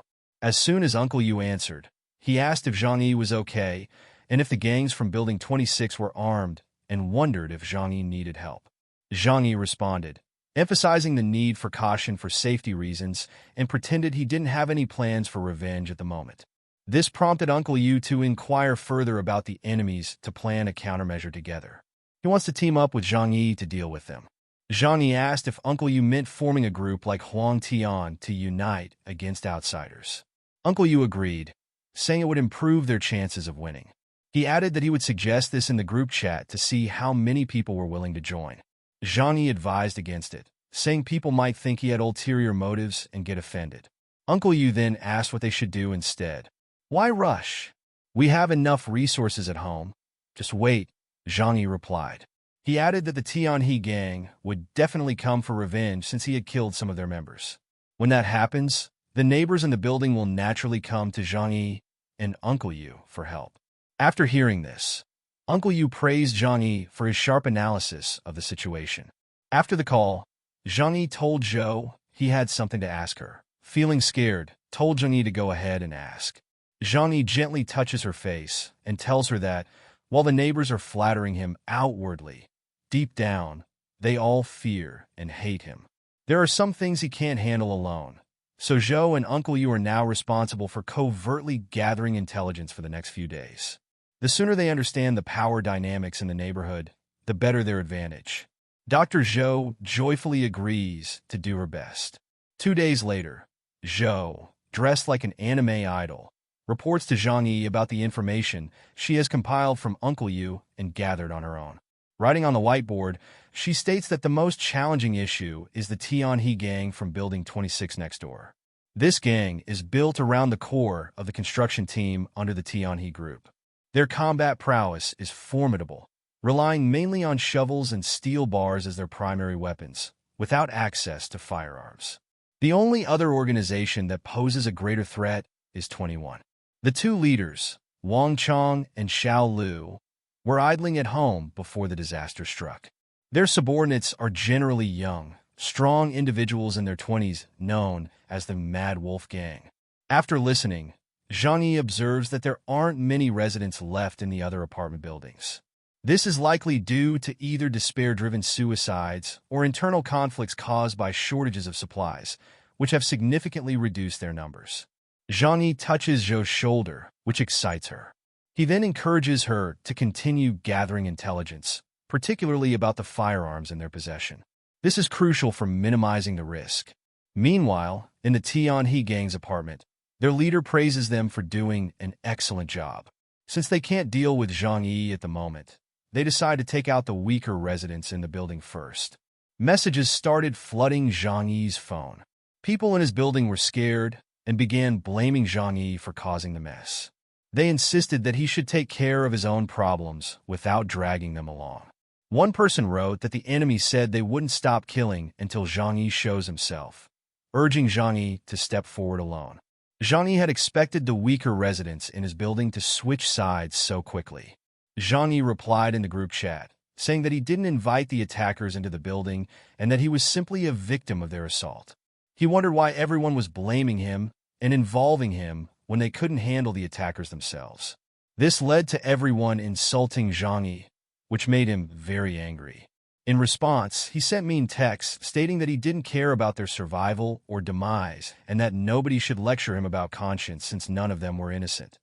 As soon as Uncle Yu answered, he asked if Zhang Yi was okay and if the gangs from Building 26 were armed, and wondered if Zhang Yi needed help. Zhang Yi responded, emphasizing the need for caution for safety reasons, and pretended he didn't have any plans for revenge at the moment. This prompted Uncle Yu to inquire further about the enemies to plan a countermeasure together. He wants to team up with Zhang Yi to deal with them. Zhang Yi asked if Uncle Yu meant forming a group like Huang Tian to unite against outsiders. Uncle Yu agreed, saying it would improve their chances of winning. He added that he would suggest this in the group chat to see how many people were willing to join. Zhang Yi advised against it, saying people might think he had ulterior motives and get offended. Uncle Yu then asked what they should do instead. Why rush? We have enough resources at home. Just wait, Zhang Yi replied. He added that the Tianhe gang would definitely come for revenge since he had killed some of their members. When that happens, the neighbors in the building will naturally come to Zhang Yi and Uncle Yu for help. After hearing this, Uncle Yu praised Zhang Yi for his sharp analysis of the situation. After the call, Zhang Yi told Zhou he had something to ask her. Feeling scared, told Zhang Yi to go ahead and ask. Zhang Yi gently touches her face and tells her that, while the neighbors are flattering him outwardly, deep down, they all fear and hate him. There are some things he can't handle alone, so Zhou and Uncle Yu are now responsible for covertly gathering intelligence for the next few days. The sooner they understand the power dynamics in the neighborhood, the better their advantage. Dr. Zhou joyfully agrees to do her best. 2 days later, Zhou, dressed like an anime idol, reports to Zhang Yi about the information she has compiled from Uncle Yu and gathered on her own. Writing on the whiteboard, she states that the most challenging issue is the Tianhe gang from Building 26 next door. This gang is built around the core of the construction team under the Tianhe group. Their combat prowess is formidable, relying mainly on shovels and steel bars as their primary weapons, without access to firearms. The only other organization that poses a greater threat is 21. The two leaders, Wang Chong and Xiao Lu, were idling at home before the disaster struck. Their subordinates are generally young, strong individuals in their 20s known as the Mad Wolf Gang. After listening, Zhang Yi observes that there aren't many residents left in the other apartment buildings. This is likely due to either despair-driven suicides or internal conflicts caused by shortages of supplies, which have significantly reduced their numbers. Zhang Yi touches Zhou's shoulder, which excites her. He then encourages her to continue gathering intelligence, particularly about the firearms in their possession. This is crucial for minimizing the risk. Meanwhile, in the Tianhe gang's apartment, their leader praises them for doing an excellent job. Since they can't deal with Zhang Yi at the moment, they decide to take out the weaker residents in the building first. Messages started flooding Zhang Yi's phone. People in his building were scared and began blaming Zhang Yi for causing the mess. They insisted that he should take care of his own problems without dragging them along. One person wrote that the enemy said they wouldn't stop killing until Zhang Yi shows himself, urging Zhang Yi to step forward alone. Zhang Yi had expected the weaker residents in his building to switch sides so quickly. Zhang Yi replied in the group chat, saying that he didn't invite the attackers into the building and that he was simply a victim of their assault. He wondered why everyone was blaming him and involving him when they couldn't handle the attackers themselves. This led to everyone insulting Zhang Yi, which made him very angry. In response, he sent mean texts stating that he didn't care about their survival or demise and that nobody should lecture him about conscience since none of them were innocent.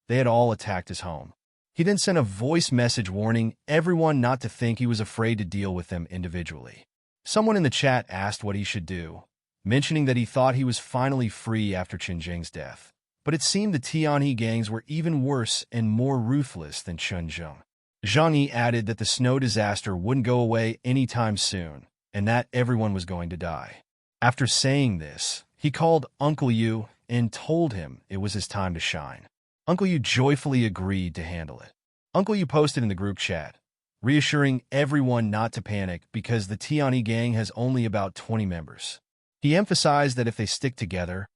They had all attacked his home. He then sent a voice message warning everyone not to think he was afraid to deal with them individually. Someone in the chat asked what he should do, mentioning that he thought he was finally free after Chen Zheng's death. But it seemed the Tianhe gangs were even worse and more ruthless than Chen Zheng. Zhang Yi added that the snow disaster wouldn't go away anytime soon, and that everyone was going to die. After saying this, he called Uncle Yu and told him it was his time to shine. Uncle Yu joyfully agreed to handle it. Uncle Yu posted in the group chat, reassuring everyone not to panic because the Tianhe gang has only about 20 members. He emphasized that if they stick together,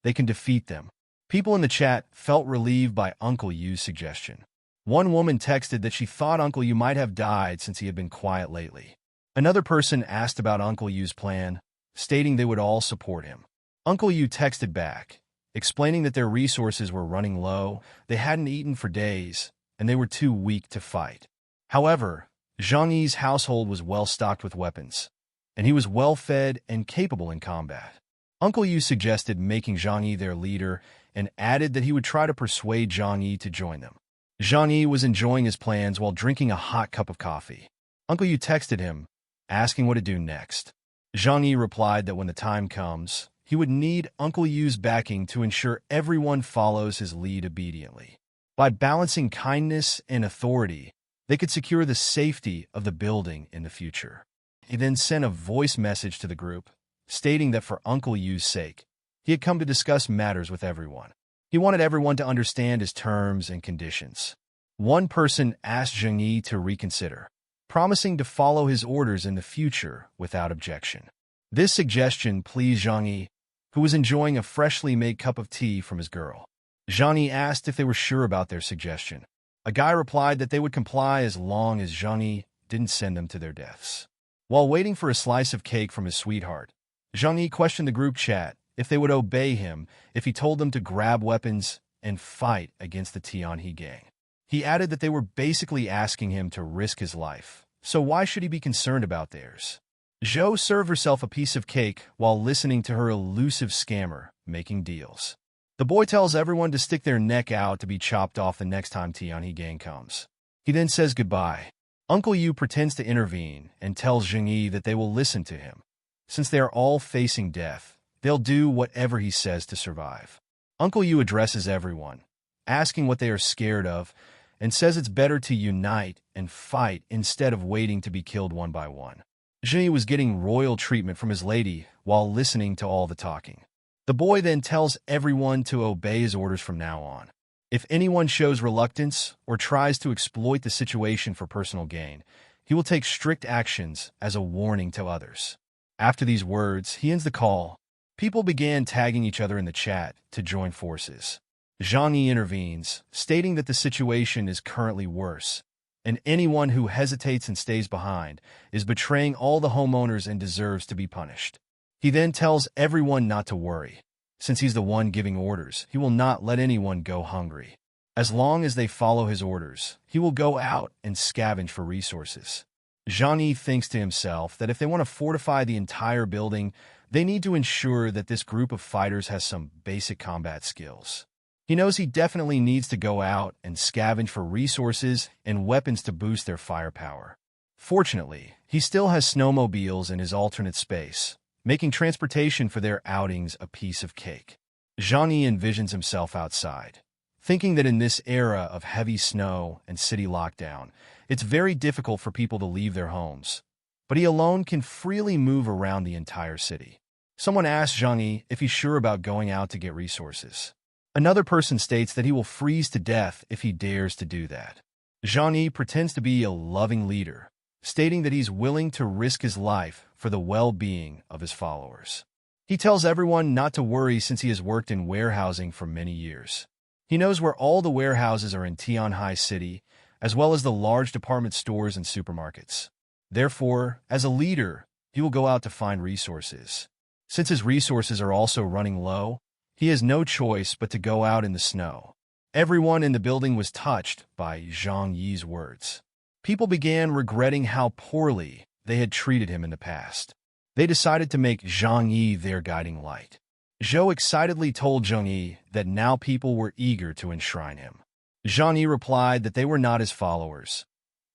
they can defeat them. People in the chat felt relieved by Uncle Yu's suggestion. One woman texted that she thought Uncle Yu might have died since he had been quiet lately. Another person asked about Uncle Yu's plan, stating they would all support him. Uncle Yu texted back, explaining that their resources were running low, they hadn't eaten for days, and they were too weak to fight. However, Zhang Yi's household was well stocked with weapons, and he was well fed and capable in combat. Uncle Yu suggested making Zhang Yi their leader and added that he would try to persuade Zhang Yi to join them. Zhang Yi was enjoying his plans while drinking a hot cup of coffee. Uncle Yu texted him, asking what to do next. Zhang Yi replied that when the time comes, he would need Uncle Yu's backing to ensure everyone follows his lead obediently. By balancing kindness and authority, they could secure the safety of the building in the future. He then sent a voice message to the group, stating that for Uncle Yu's sake, he had come to discuss matters with everyone. He wanted everyone to understand his terms and conditions. One person asked Zhang Yi to reconsider, promising to follow his orders in the future without objection. This suggestion pleased Zhang Yi, who was enjoying a freshly made cup of tea from his girl. Zhang Yi asked if they were sure about their suggestion. A guy replied that they would comply as long as Zhang Yi didn't send them to their deaths. While waiting for a slice of cake from his sweetheart, Zhang Yi questioned the group chat if they would obey him if he told them to grab weapons and fight against the Tianhe gang. He added that they were basically asking him to risk his life, so why should he be concerned about theirs? Zhou served herself a piece of cake while listening to her elusive scammer making deals. The boy tells everyone to stick their neck out to be chopped off the next time Tianhe gang comes. He then says goodbye. Uncle Yu pretends to intervene and tells Zhang Yi that they will listen to him. Since they are all facing death, they'll do whatever he says to survive. Uncle Yu addresses everyone, asking what they are scared of, and says it's better to unite and fight instead of waiting to be killed one by one. Zhang Yi was getting royal treatment from his lady while listening to all the talking. The boy then tells everyone to obey his orders from now on. If anyone shows reluctance or tries to exploit the situation for personal gain, he will take strict actions as a warning to others. After these words, he ends the call. People began tagging each other in the chat to join forces. Zhang Yi intervenes, stating that the situation is currently worse, and anyone who hesitates and stays behind is betraying all the homeowners and deserves to be punished. He then tells everyone not to worry. Since he's the one giving orders, he will not let anyone go hungry. As long as they follow his orders, he will go out and scavenge for resources. Zhang Yi thinks to himself that if they want to fortify the entire building, they need to ensure that this group of fighters has some basic combat skills. He knows he definitely needs to go out and scavenge for resources and weapons to boost their firepower. Fortunately, he still has snowmobiles in his alternate space, making transportation for their outings a piece of cake. Zhang Yi envisions himself outside, thinking that in this era of heavy snow and city lockdown, it's very difficult for people to leave their homes, but he alone can freely move around the entire city. Someone asks Zhang Yi if he's sure about going out to get resources. Another person states that he will freeze to death if he dares to do that. Zhang Yi pretends to be a loving leader, stating that he's willing to risk his life for the well-being of his followers. He tells everyone not to worry since he has worked in warehousing for many years. He knows where all the warehouses are in Tianhe City, as well as the large department stores and supermarkets. Therefore, as a leader, he will go out to find resources. Since his resources are also running low, he has no choice but to go out in the snow. Everyone in the building was touched by Zhang Yi's words. People began regretting how poorly they had treated him in the past. They decided to make Zhang Yi their guiding light. Zhou excitedly told Zhang Yi that now people were eager to enshrine him. Zhang Yi replied that they were not his followers.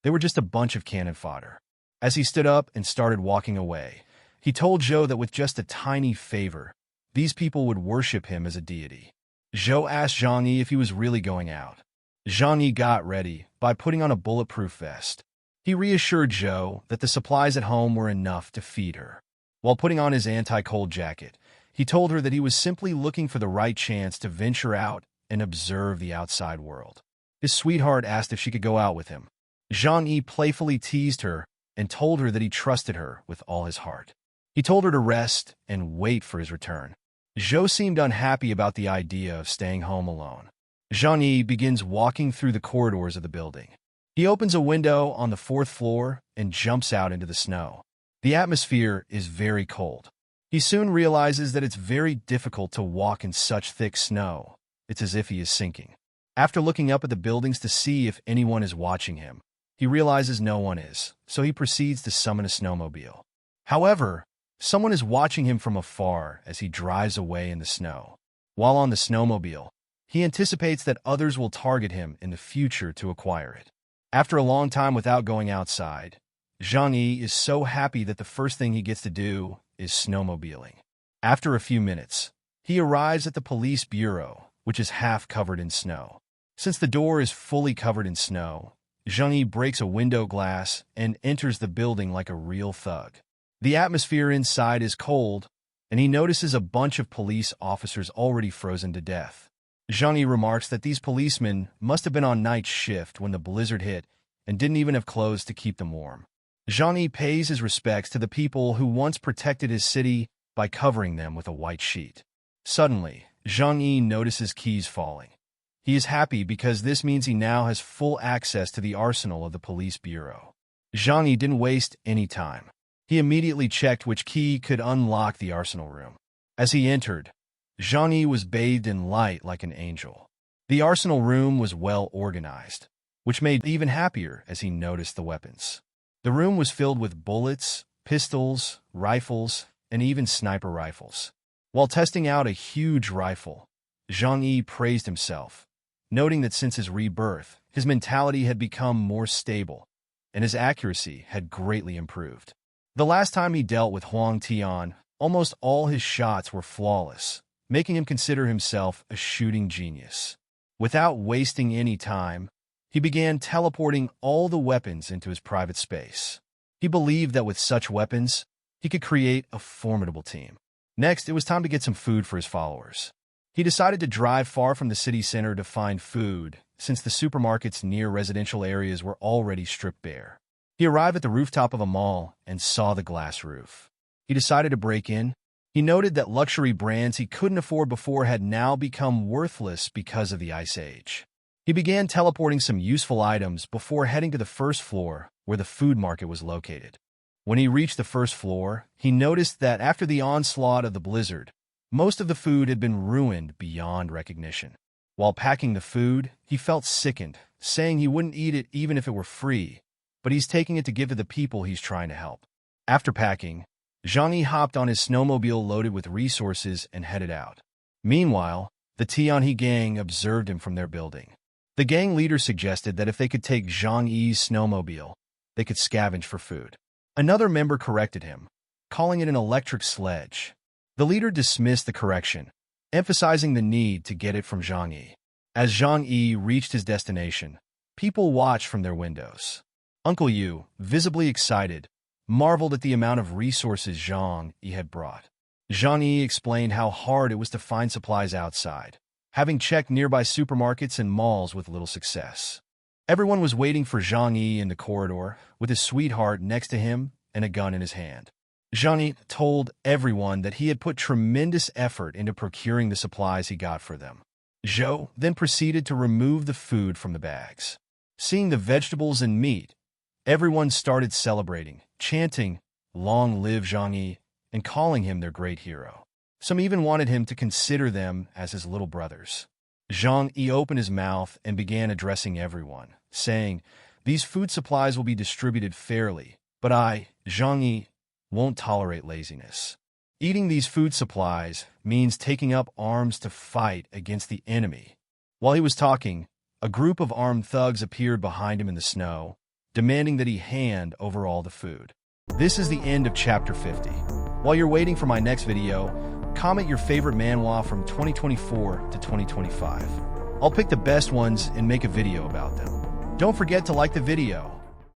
They were just a bunch of cannon fodder. As he stood up and started walking away, he told Zhou that with just a tiny favor, these people would worship him as a deity. Zhou asked Zhang Yi if he was really going out. Zhang Yi got ready by putting on a bulletproof vest. He reassured Zhou that the supplies at home were enough to feed her. While putting on his anti-cold jacket, he told her that he was simply looking for the right chance to venture out and observe the outside world. His sweetheart asked if she could go out with him. Zhang Yi playfully teased her and told her that he trusted her with all his heart. He told her to rest and wait for his return. Zhou seemed unhappy about the idea of staying home alone. Zhang Yi begins walking through the corridors of the building. He opens a window on the 4th floor and jumps out into the snow. The atmosphere is very cold. He soon realizes that it's very difficult to walk in such thick snow. It's as if he is sinking. After looking up at the buildings to see if anyone is watching him, he realizes no one is, so he proceeds to summon a snowmobile. However, someone is watching him from afar as he drives away in the snow. While on the snowmobile, he anticipates that others will target him in the future to acquire it. After a long time without going outside, Zhang Yi is so happy that the first thing he gets to do is snowmobiling. After a few minutes, he arrives at the police bureau, which is half covered in snow. Since the door is fully covered in snow, Zhang Yi breaks a window glass and enters the building like a real thug. The atmosphere inside is cold, and he notices a bunch of police officers already frozen to death. Zhang Yi remarks that these policemen must have been on night shift when the blizzard hit and didn't even have clothes to keep them warm. Zhang Yi pays his respects to the people who once protected his city by covering them with a white sheet. Suddenly, Zhang Yi notices keys falling. He is happy because this means he now has full access to the arsenal of the police bureau. Zhang Yi didn't waste any time. He immediately checked which key could unlock the arsenal room. As he entered, Zhang Yi was bathed in light like an angel. The arsenal room was well organized, which made him even happier as he noticed the weapons. The room was filled with bullets, pistols, rifles, and even sniper rifles. While testing out a huge rifle, Zhang Yi praised himself, noting that since his rebirth, his mentality had become more stable, and his accuracy had greatly improved. The last time he dealt with Huang Tian, almost all his shots were flawless, making him consider himself a shooting genius. Without wasting any time, he began teleporting all the weapons into his private space. He believed that with such weapons, he could create a formidable team. Next, it was time to get some food for his followers. He decided to drive far from the city center to find food, since the supermarkets near residential areas were already stripped bare. He arrived at the rooftop of a mall and saw the glass roof. He decided to break in. He noted that luxury brands he couldn't afford before had now become worthless because of the Ice Age. He began teleporting some useful items before heading to the first floor, where the food market was located. When he reached the first floor, he noticed that after the onslaught of the blizzard, most of the food had been ruined beyond recognition. While packing the food, he felt sickened, saying he wouldn't eat it even if it were free, but he's taking it to give to the people he's trying to help. After packing, Zhang Yi hopped on his snowmobile loaded with resources and headed out. Meanwhile, the Tianhe gang observed him from their building. The gang leader suggested that if they could take Zhang Yi's snowmobile, they could scavenge for food. Another member corrected him, calling it an electric sledge. The leader dismissed the correction, emphasizing the need to get it from Zhang Yi. As Zhang Yi reached his destination, people watched from their windows. Uncle Yu, visibly excited, marveled at the amount of resources Zhang Yi had brought. Zhang Yi explained how hard it was to find supplies outside, having checked nearby supermarkets and malls with little success. Everyone was waiting for Zhang Yi in the corridor, with his sweetheart next to him and a gun in his hand. Zhang Yi told everyone that he had put tremendous effort into procuring the supplies he got for them. Zhou then proceeded to remove the food from the bags. Seeing the vegetables and meat, everyone started celebrating, chanting, "Long live Zhang Yi," and calling him their great hero. Some even wanted him to consider them as his little brothers. Zhang Yi opened his mouth and began addressing everyone, saying, "These food supplies will be distributed fairly, but I, Zhang Yi, won't tolerate laziness. Eating these food supplies means taking up arms to fight against the enemy." While he was talking, a group of armed thugs appeared behind him in the snow, demanding that he hand over all the food. This is the end of Chapter 50. While you're waiting for my next video, comment your favorite manhwa from 2024 to 2025. I'll pick the best ones and make a video about them. Don't forget to like the video.